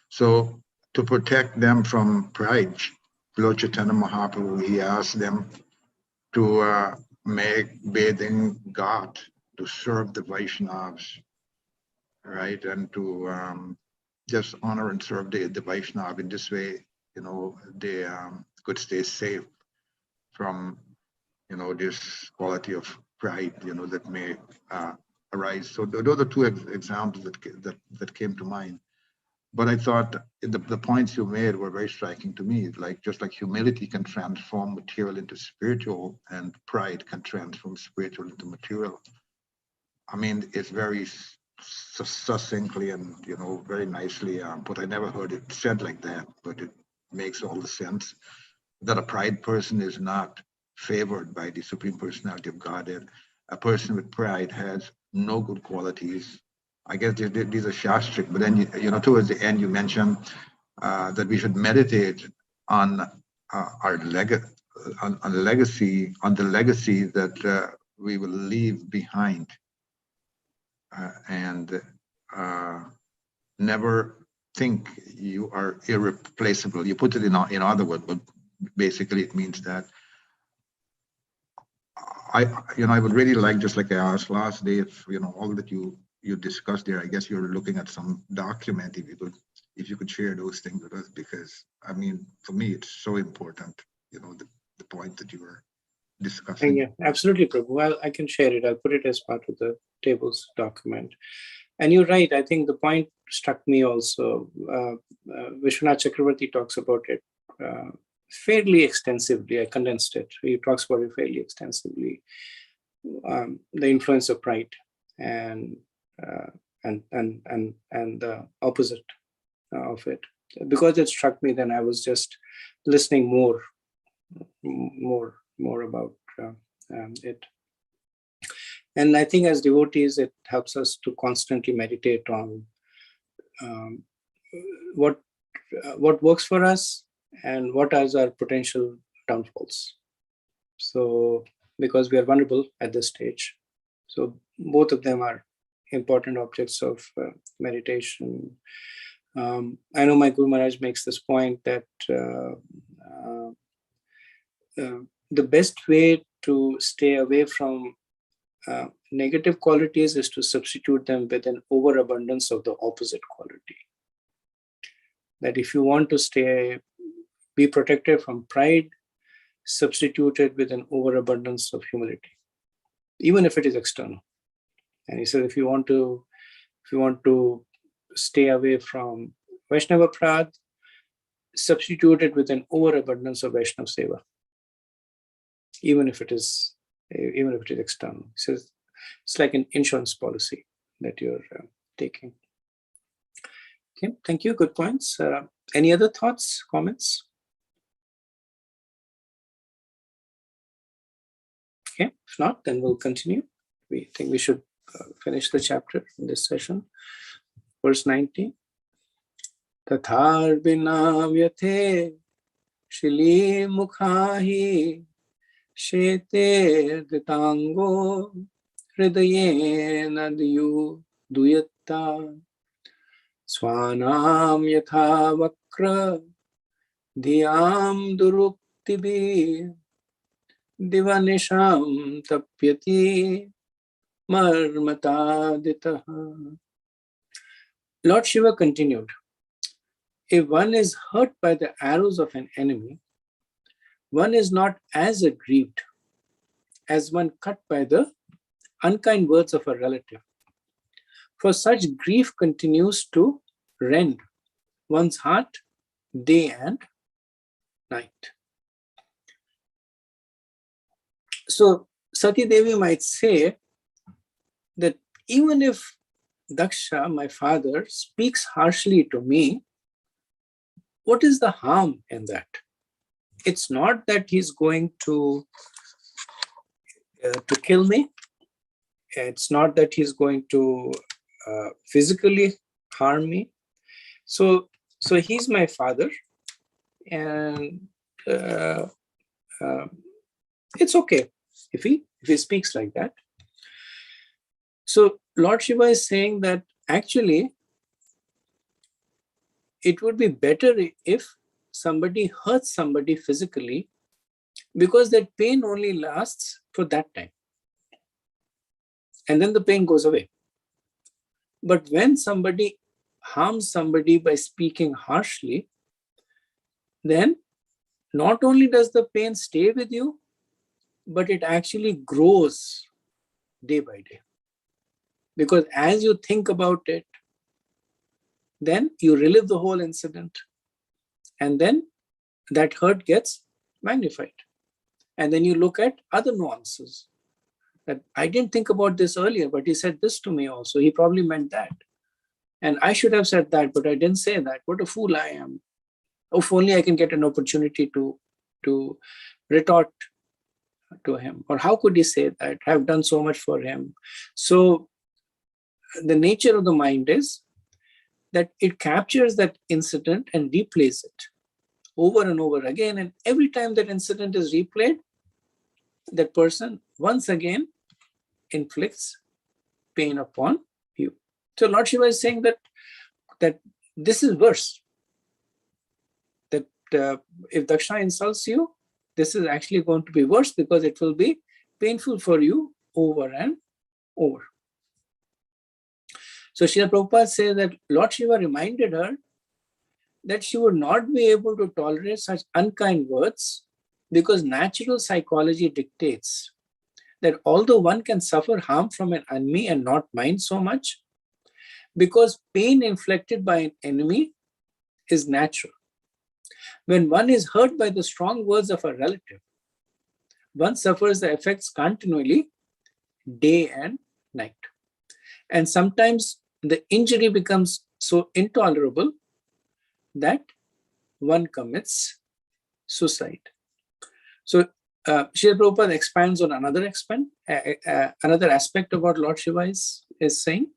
So to protect them from pride, Lord Chaitanya Mahaprabhu, he asked them to make bathing God, to serve the Vaishnavas, right? And to just honor and serve the Vaishnava. In this way, they could stay safe from, this quality of pride, that may arise. So those are two examples that came to mind. But I thought the points you made were very striking to me. Like, just like humility can transform material into spiritual, and pride can transform spiritual into material. I mean, it's very succinctly and very nicely but I never heard it said like that. But it makes all the sense that a pride person is not favored by the Supreme Personality of Godhead. A person with pride has no good qualities. I guess these are shastric, but then towards the end you mentioned that we should meditate on our on the legacy that we will leave behind, and never think you are irreplaceable. You put it in other words, but basically it means that I would really like, just like I asked last day, if all that you discussed there, I guess you're looking at some document, if you could share those things with us, because I mean, for me it's so important, the point that you were discussing. Yeah, absolutely, Prabhu. Well, I can share it. I'll put it as part of the tables document. And you're right. I think the point struck me also. Vishwanath Chakravarti talks about it fairly extensively. I condensed it. He talks about it fairly extensively. The influence of pride and the opposite of it. Because it struck me, then I was just listening more about it. And I think as devotees, it helps us to constantly meditate on what works for us and what are our potential downfalls. So, because we are vulnerable at this stage. So both of them are important objects of meditation. I know my Guru Maharaj makes this point that the best way to stay away from negative qualities is to substitute them with an overabundance of the opposite quality. That if you want to be protected from pride, substitute it with an overabundance of humility, even if it is external. And he said, if you want to stay away from Vaishnava Prad, substitute it with an overabundance of Vaishnava Seva, even if it is external. He says it's like an insurance policy that you're taking. Okay, thank you. Good points. Any other thoughts, comments? Okay, if not, then we'll continue. We think we should finish the chapter in this session. Verse 90. Tathar binavyate shili mukhahi shete ditango hridayena duyatta swanam yatha vakra dhyam duruktibi divanisham tapyati marmataditaha. Lord Shiva continued, if one is hurt by the arrows of an enemy, one is not as aggrieved as one cut by the unkind words of a relative. For such grief continues to rend one's heart day and night. So Sati Devi might say that even if Daksha, my father, speaks harshly to me, what is the harm in that? It's not that he's going to kill me. It's not that he's going to physically harm me. So he's my father, and it's okay if he speaks like that. So Lord Shiva is saying that actually, it would be better if somebody hurts somebody physically, because that pain only lasts for that time. And then the pain goes away. But when somebody harms somebody by speaking harshly, then not only does the pain stay with you, but it actually grows day by day. Because as you think about it, then you relive the whole incident. And then that hurt gets magnified. And then you look at other nuances. That I didn't think about this earlier, but he said this to me also. He probably meant that. And I should have said that, but I didn't say that. What a fool I am. If only I can get an opportunity to retort to him. Or how could he say that? I've done so much for him. So the nature of the mind is that it captures that incident and replays it over and over again. And every time that incident is replayed, that person once again inflicts pain upon you. So Lord Shiva is saying that this is worse. That if Dakshina insults you, this is actually going to be worse, because it will be painful for you over and over. So Srila Prabhupada says that Lord Shiva reminded her that she would not be able to tolerate such unkind words, because natural psychology dictates that although one can suffer harm from an enemy and not mind so much, because pain inflicted by an enemy is natural. When one is hurt by the strong words of a relative, one suffers the effects continually, day and night. And sometimes the injury becomes so intolerable that one commits suicide. So Srila Prabhupada expands on another aspect of what Lord Shiva is saying.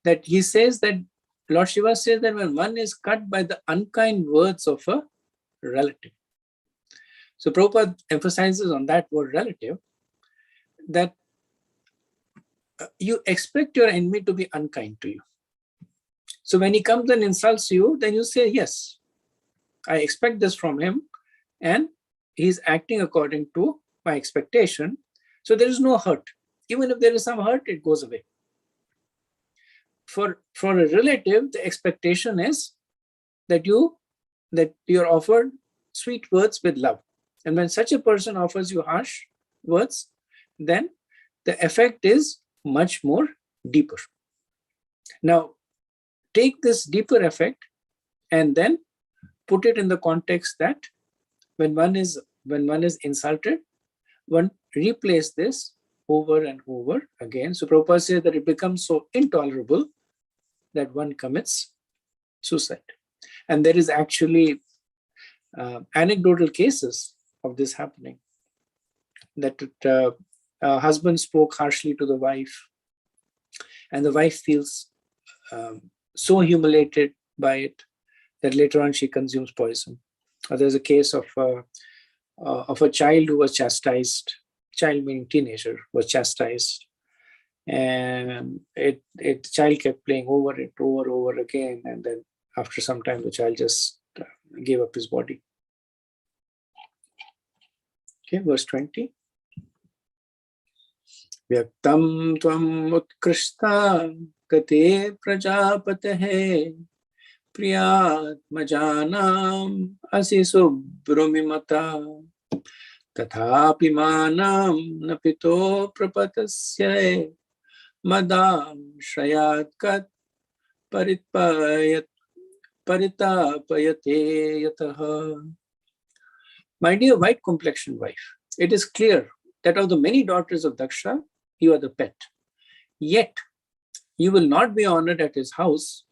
That he says that Lord Shiva says that when one is cut by the unkind words of a relative. So Prabhupada emphasizes on that word relative, that you expect your enemy to be unkind to you. So when he comes and insults you, then you say, yes, I expect this from him, and he's acting according to my expectation. So there is no hurt. Even if there is some hurt, it goes away. For a relative, the expectation is that you're offered sweet words with love. And when such a person offers you harsh words, then the effect is much more deeper. Now, take this deeper effect and then put it in the context that when one is insulted, one replays this over and over again. So Prabhupada says that it becomes so intolerable that one commits suicide. And there is actually anecdotal cases of this happening. That a husband spoke harshly to the wife, and the wife feels so humiliated by it that later on she consumes poison. There's a case of a child who was chastised, child meaning teenager, was chastised, and the child kept playing over again, and then after some time the child just gave up his body. Okay, verse 20. Vyaktam tvam utkrishta kate prajapatahe priyat majanam asi subrumimata tathapi manam napito prapatasya madam shrayat kat paritapayate yataha. My dear white complexioned wife, it is clear that of the many daughters of Daksha, you are the pet. Yet, you will not be honored at his house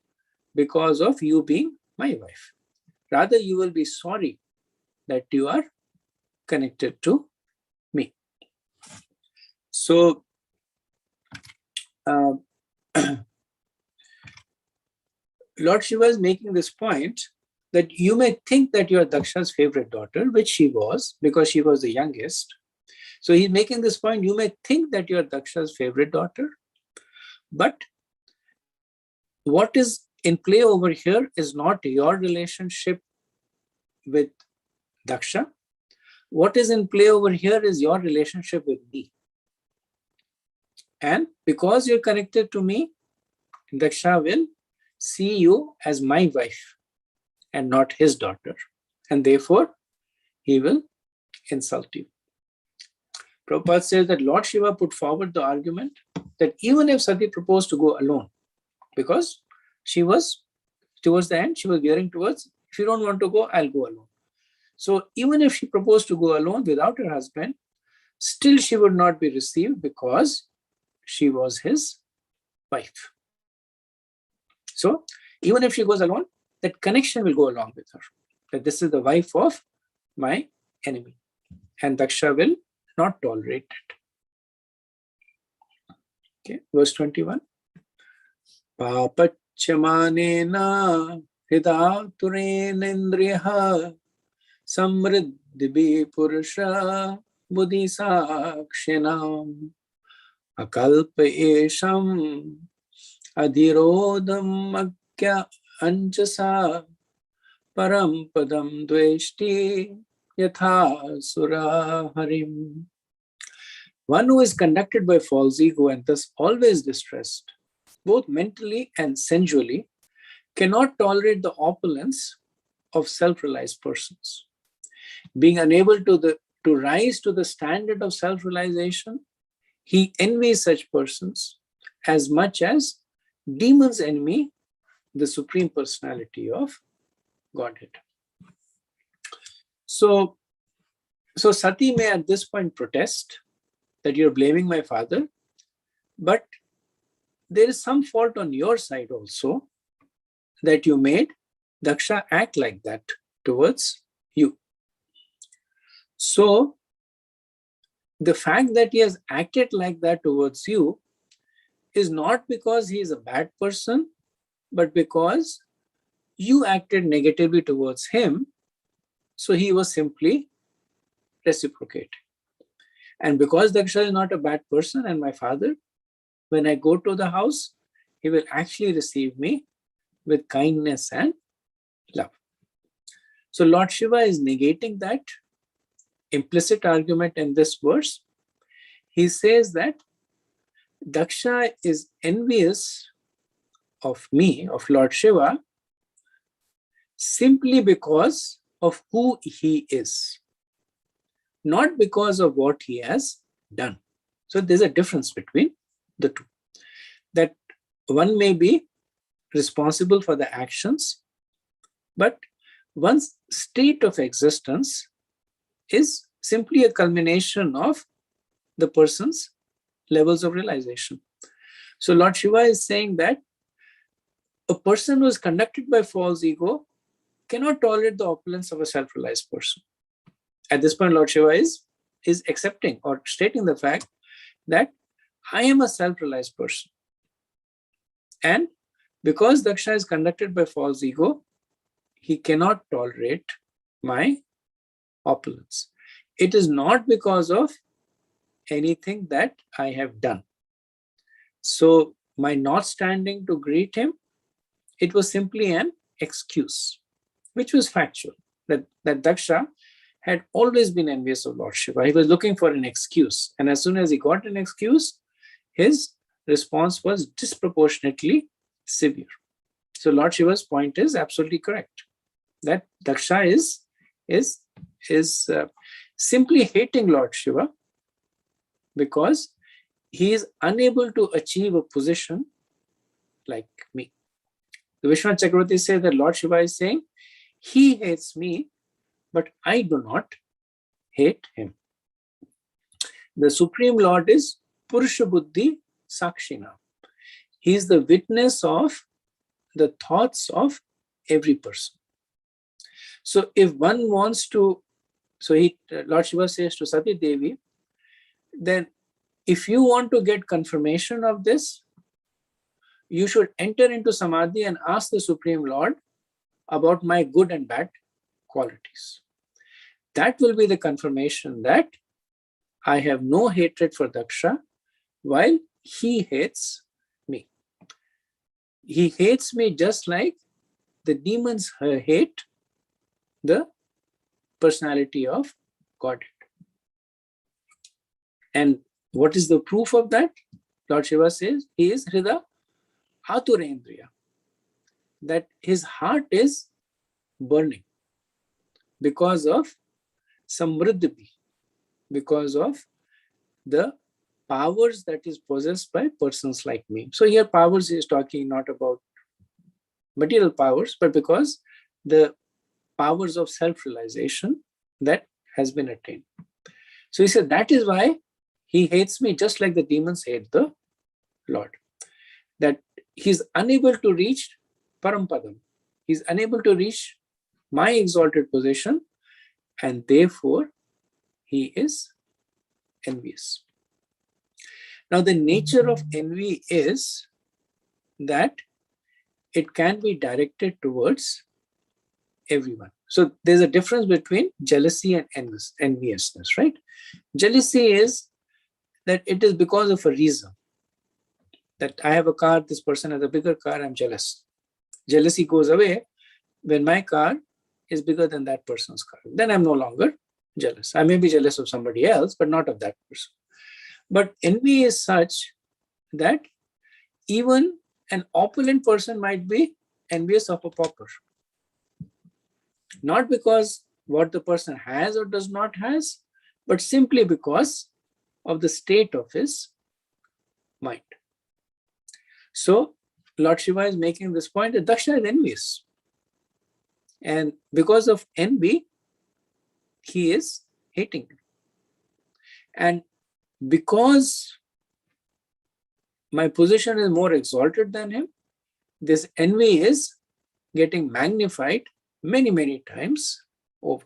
because of you being my wife. Rather, you will be sorry that you are connected to me. So, Lord Shiva is making this point that you may think that you are Daksha's favorite daughter, which she was, because she was the youngest. So he's making this point, you may think that you are Daksha's favorite daughter, but what is in play over here is not your relationship with Daksha. What is in play over here is your relationship with me. And because you're connected to me, Daksha will see you as my wife and not his daughter. And therefore, he will insult you. Prabhupada says that Lord Shiva put forward the argument that even if Sati proposed to go alone, because she was, towards the end, she was veering towards, if you don't want to go, I'll go alone. So even if she proposed to go alone without her husband, still she would not be received because she was his wife. So even if she goes alone, that connection will go along with her. That this is the wife of my enemy. And Daksha will not tolerate it. Okay, verse 21. Papacchamanena hridaturenendriha samriddhi purusha buddhi sakshinam akalpa esham adhirodam akya anjasa param padam dveshti yatha sura harim. One who is conducted by false ego and thus always distressed, both mentally and sensually, cannot tolerate the opulence of self-realized persons. Being unable to rise to the standard of self-realization, he envies such persons as much as demons envy the Supreme Personality of Godhead. So Sati may at this point protest that you're blaming my father, but there is some fault on your side also that you made Daksha act like that towards you. So the fact that he has acted like that towards you is not because he is a bad person, but because you acted negatively towards him. So he was simply reciprocating. And because Daksha is not a bad person and my father, when I go to the house, he will actually receive me with kindness and love. So Lord Shiva is negating that implicit argument in this verse. He says that Daksha is envious of me, of Lord Shiva, simply because of who he is, not because of what he has done. So there's a difference between the two. That one may be responsible for the actions, but one's state of existence is simply a culmination of the person's levels of realization. So Lord Shiva is saying that a person who is conducted by false ego cannot tolerate the opulence of a self-realized person. At this point, Lord Shiva is accepting or stating the fact that I am a self-realized person. And because Daksha is conducted by false ego, he cannot tolerate my opulence. It is not because of anything that I have done. So my not standing to greet him, it was simply an excuse, which was factual, that Daksha had always been envious of Lord Shiva. He was looking for an excuse. And as soon as he got an excuse, his response was disproportionately severe. So Lord Shiva's point is absolutely correct, that Daksha is simply hating Lord Shiva because he is unable to achieve a position like me. The Vishwanath Chakravarti says that Lord Shiva is saying, he hates me, but I do not hate him. The Supreme Lord is Purusha Buddhi Sakshina. He is the witness of the thoughts of every person. So if one wants to, Lord Shiva says to Sati Devi, then if you want to get confirmation of this, you should enter into Samadhi and ask the Supreme Lord about my good and bad qualities. That will be the confirmation that I have no hatred for Daksha while he hates me. he hates me just like the demons hate the personality of Godhead. And what is the proof of that? Lord Shiva says he is Hrida Aturendriya, that his heart is burning because of Samriddhi, because of the powers that is possessed by persons like me. So here powers is talking not about material powers, but because the powers of self-realization that has been attained. So he said that is why he hates me just like the demons hate the Lord. That he's unable to reach Parampadam. He's unable to reach my exalted position, and therefore he is envious. Now the nature of envy is that it can be directed towards everyone. So there's a difference between jealousy and enviousness, right? Jealousy is that it is because of a reason. That I have a car, this person has a bigger car, I'm jealous. Jealousy goes away when my car is bigger than that person's car. Then I'm no longer jealous. I may be jealous of somebody else, but not of that person. But envy is such that even an opulent person might be envious of a pauper. Not because what the person has or does not has, but simply because of the state of his mind. So Lord Shiva is making this point that Daksha is envious. And because of envy, he is hating him. And because my position is more exalted than him, this envy is getting magnified many, many times over.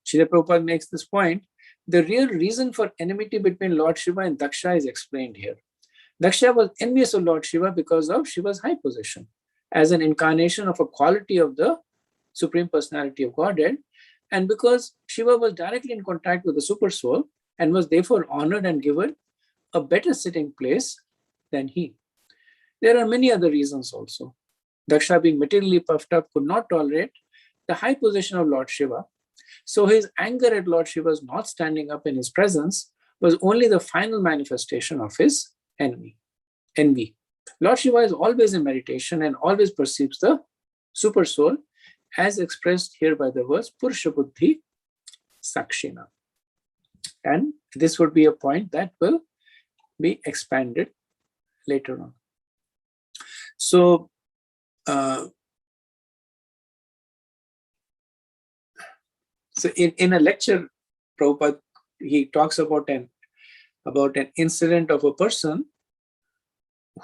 Srila Prabhupada makes this point. The real reason for enmity between Lord Shiva and Daksha is explained here. Daksha was envious of Lord Shiva because of Shiva's high position as an incarnation of a quality of the Supreme Personality of Godhead, and because Shiva was directly in contact with the Super Soul and was therefore honored and given a better sitting place than he. There are many other reasons also. Daksha, being materially puffed up, could not tolerate the high position of Lord Shiva. So his anger at Lord Shiva's not standing up in his presence was only the final manifestation of his envy. Lord Shiva is always in meditation and always perceives the Super Soul as expressed here by the words Purusha Buddhi Sakshina. And this would be a point that will be expanded later on. So, in a lecture, Prabhupada, he talks about an incident of a person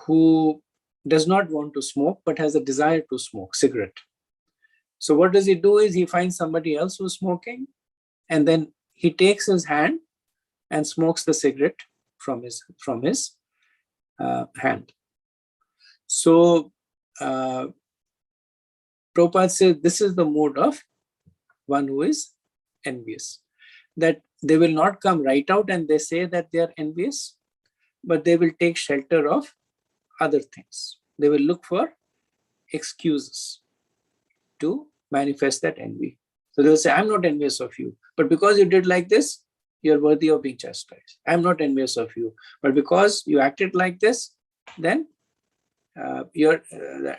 who does not want to smoke but has a desire to smoke cigarette. So what does he do is he finds somebody else who's smoking, and then he takes his hand and smokes the cigarette from his hand. So Prabhupada says this is the mode of one who is envious, that they will not come right out and they say that they are envious, but they will take shelter of other things. They will look for excuses to manifest that envy. So they will say, I'm not envious of you, but because you did like this, you're worthy of being chastised. I'm not envious of you, but because you acted like this, then your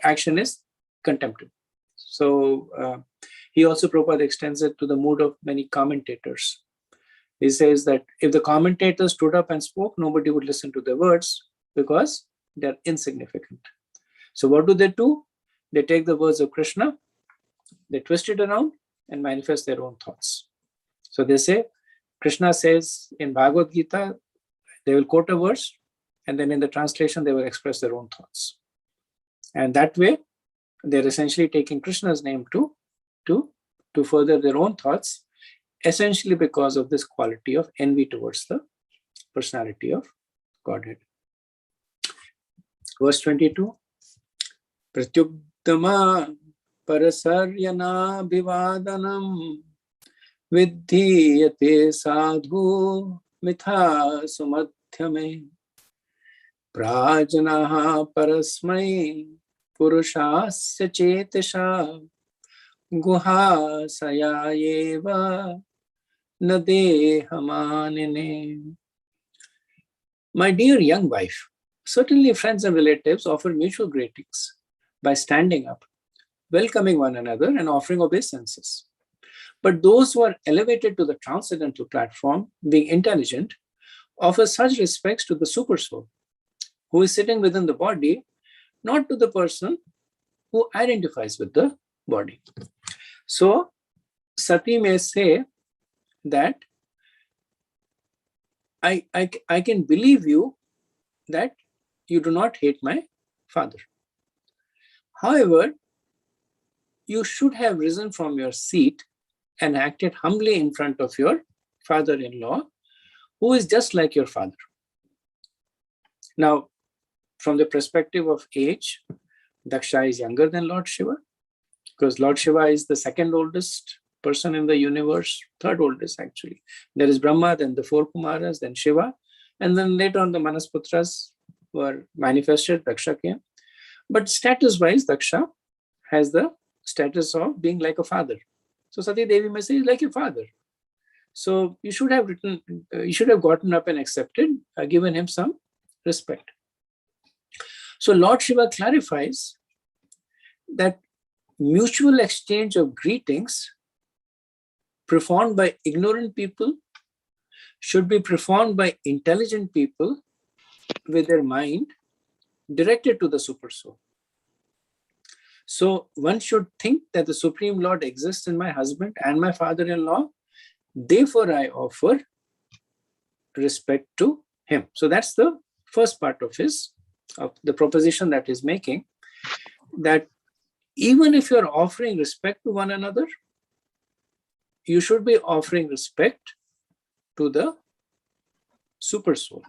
action is contemptible. So he also, Prabhupada extends it to the mood of many commentators. He says that if the commentators stood up and spoke, nobody would listen to their words because they're insignificant. So what do? They take the words of Krishna, they twist it around and manifest their own thoughts. So they say, Krishna says in Bhagavad Gita, they will quote a verse, and then in the translation, they will express their own thoughts. And that way, they're essentially taking Krishna's name to further their own thoughts, essentially because of this quality of envy towards the personality of Godhead. Verse 22, Pratyugdama parasaryana bhivadanam vidhiyate sadhu mitha sumadhyame Prajanaha parasmai purushasya chetasha guha sayayeva nadehamanine. My dear young wife, certainly friends and relatives offer mutual greetings by standing up, welcoming one another and offering obeisances. But those who are elevated to the transcendental platform, being intelligent, offer such respects to the supersoul, who is sitting within the body, not to the person who identifies with the body. So, Sati may say that I can believe you that you do not hate my father. However, you should have risen from your seat and acted humbly in front of your father-in-law, who is just like your father. Now, from the perspective of age, Daksha is younger than Lord Shiva, because Lord Shiva is the second oldest person in the universe, third oldest actually. There is Brahma, then the four Kumaras, then Shiva, and then later on the Manasputras were manifested, Daksha came. But status-wise, Daksha has the status of being like a father. So Sati Devi may say, like your father. So you should have gotten up and accepted, given him some respect. So Lord Shiva clarifies that mutual exchange of greetings performed by ignorant people should be performed by intelligent people with their mind directed to the Supersoul. So one should think that the Supreme Lord exists in my husband and my father-in-law. Therefore, I offer respect to him. So that's the first part of the proposition that he's making, that even if you're offering respect to one another, you should be offering respect to the Supersoul.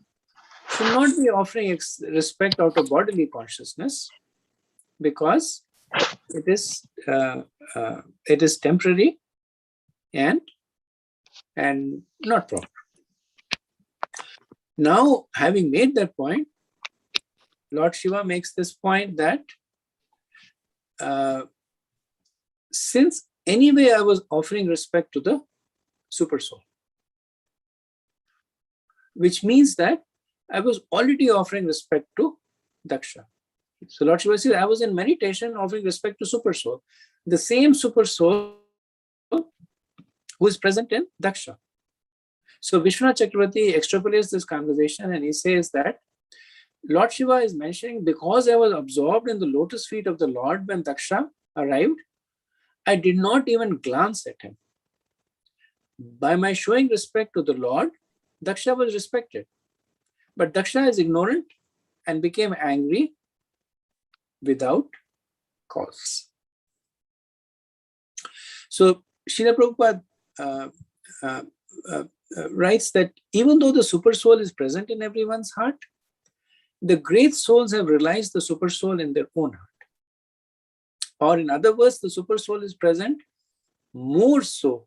Should not be offering respect out of bodily consciousness, because it is temporary and not proper. Now, having made that point, Lord Shiva makes this point that since anyway I was offering respect to the Supersoul, which means that I was already offering respect to Daksha. So Lord Shiva says, I was in meditation offering respect to Supersoul, the same Supersoul who is present in Daksha. So Vishwanath Chakravarti extrapolates this conversation and he says that Lord Shiva is mentioning, because I was absorbed in the lotus feet of the Lord when Daksha arrived, I did not even glance at him. By my showing respect to the Lord, Daksha was respected. But Daksha is ignorant and became angry without cause. So Srila Prabhupada writes that even though the Supersoul is present in everyone's heart, the great souls have realized the Supersoul in their own heart. Or in other words, the Supersoul is present more so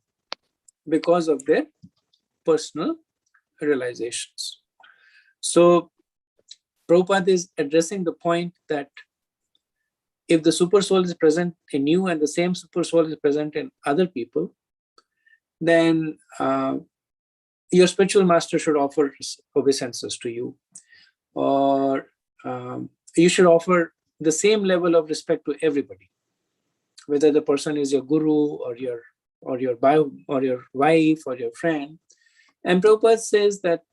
because of their personal realizations. So Prabhupada is addressing the point that if the Supersoul is present in you and the same Supersoul is present in other people, then your spiritual master should offer obeisances to you, or you should offer the same level of respect to everybody, whether the person is your guru or your wife or your friend. And Prabhupada says that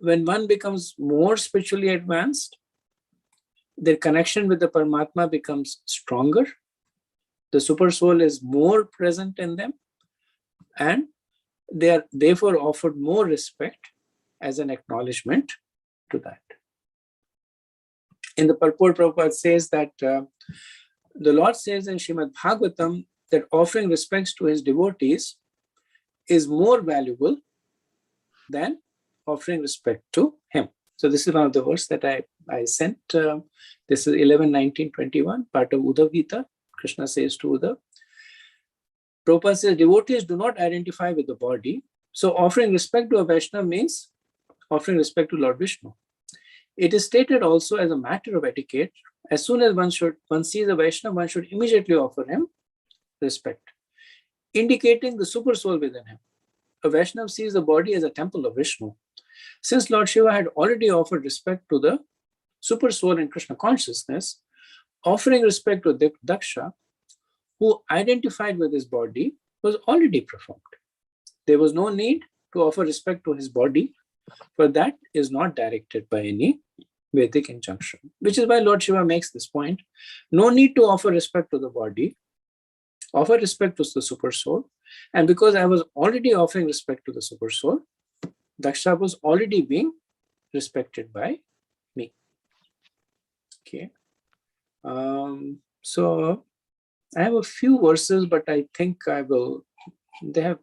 when one becomes more spiritually advanced, their connection with the Paramatma becomes stronger. The Supersoul is more present in them, and they are therefore offered more respect as an acknowledgement to that. In the purport, Prabhupada says that the Lord says in Srimad Bhagavatam that offering respects to his devotees is more valuable than offering respect to him. So this is one of the verses that I sent. This is 11:19:21, part of Uddhav Gita. Krishna says to Uddhav. Prabhupada says devotees do not identify with the body. So offering respect to a Vaishnava means offering respect to Lord Vishnu. It is stated also as a matter of etiquette, as soon as one sees a Vaishnava, one should immediately offer him respect, indicating the super soul within him. A Vaishnava sees the body as a temple of Vishnu. Since Lord Shiva had already offered respect to the super soul in Krishna consciousness, offering respect to Daksha, who identified with his body, was already performed. There was no need to offer respect to his body, for that is not directed by any Vedic injunction, which is why Lord Shiva makes this point. No need to offer respect to the body, offer respect to the super soul. And because I was already offering respect to the super soul, Daksha was already being respected by me. Okay. So I have a few verses, but I think I will. They have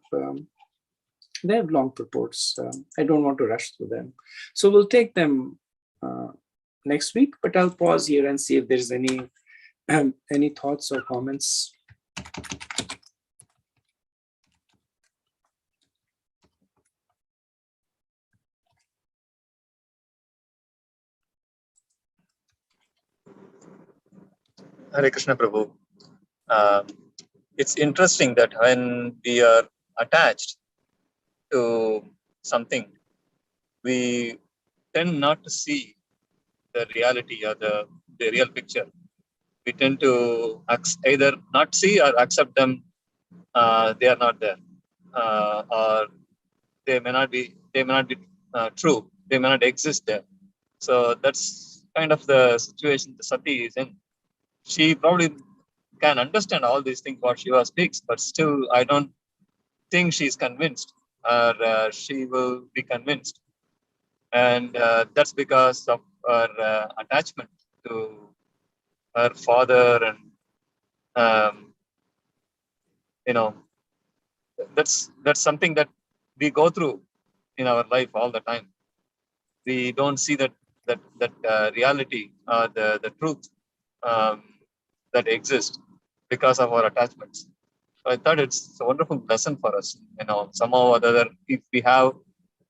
long purports. I don't want to rush through them, so we'll take them next week. But I'll pause here and see if there's any thoughts or comments. Hare Krishna Prabhu. It's interesting that when we are attached to something, we tend not to see the reality or the real picture. We tend to either not see or accept them. They are not there, or they may not be true. They may not exist there. So that's kind of the situation the Sati is in. She probably can understand all these things what Shiva speaks, but still I don't think she's convinced, or she will be convinced. And that's because of her attachment to her father, and that's something that we go through in our life all the time. We don't see that reality, the truth that exists because of our attachments. So I thought it's a wonderful lesson for us. Somehow or other, if we have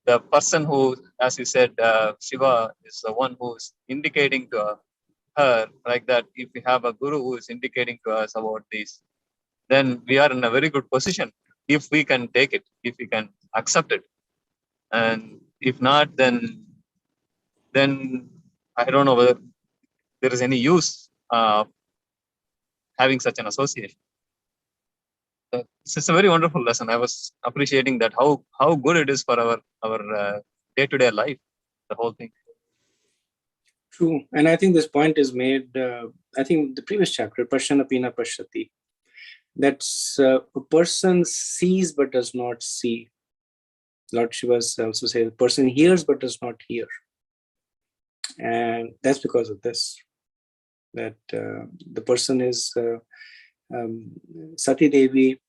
the person who, as you said, Shiva is the one who is indicating to her like that. If we have a guru who is indicating to us about this, then we are in a very good position if we can take it, if we can accept it. And if not, then I don't know whether there is any use having such an association. It's a very wonderful lesson. I was appreciating that how good it is for our day-to-day life, the whole thing. True, and I think this point is made. I think the previous chapter, Pashanapina Pashati, that's a person sees but does not see. Lord Shiva also says the person hears but does not hear, and that's because of this. That the person is Sati Devi.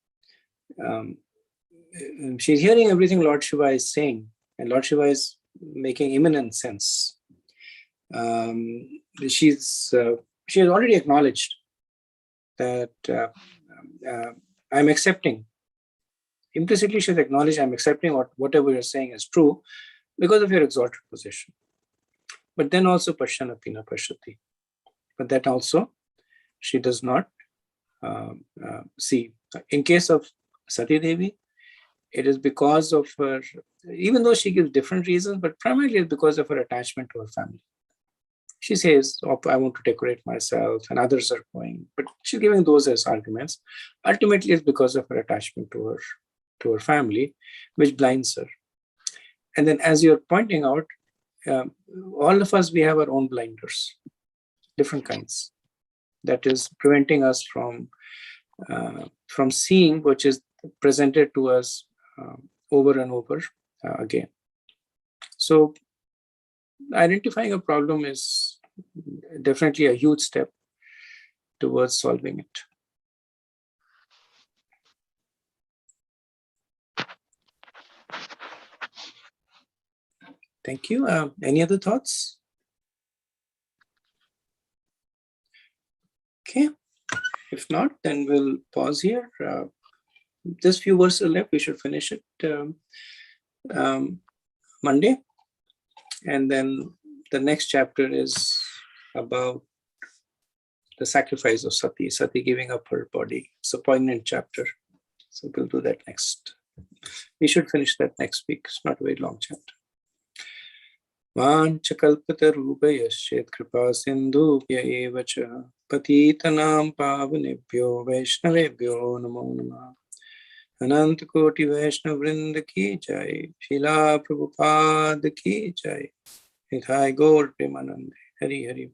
She's hearing everything Lord Shiva is saying, and Lord Shiva is making imminent sense. She has already acknowledged that I'm accepting. Implicitly, she's acknowledged I'm accepting whatever you're saying is true because of your exalted position. But then also Pashanapina Pashati. But that also she does not see. In case of Sati Devi, it is because of her, even though she gives different reasons, but primarily it's because of her attachment to her family. She says, I want to decorate myself, and others are going, but she's giving those as arguments. Ultimately, it's because of her attachment to her family, which blinds her. And then, as you're pointing out, all of us, we have our own blinders, different kinds, that is preventing us from seeing which is presented to us over and over again. So identifying a problem is definitely a huge step towards solving it. Thank you. Any other thoughts? Okay. If not, then we'll pause here. Just few verses left. We should finish it Monday. And then the next chapter is about the sacrifice of Sati, Sati giving up her body. It's a poignant chapter. So we'll do that next. We should finish that next week. It's not a very long chapter. Vanchakalpatarubhayaschet kripa sindhubhya eva cha patitanam pavanebhyo vaishnavebhyo namo namah. Anant Koti Vaishnav Vrinda ki jai, Srila Prabhupada ki jai. Nithai Gaur Premanande. Hari Hari.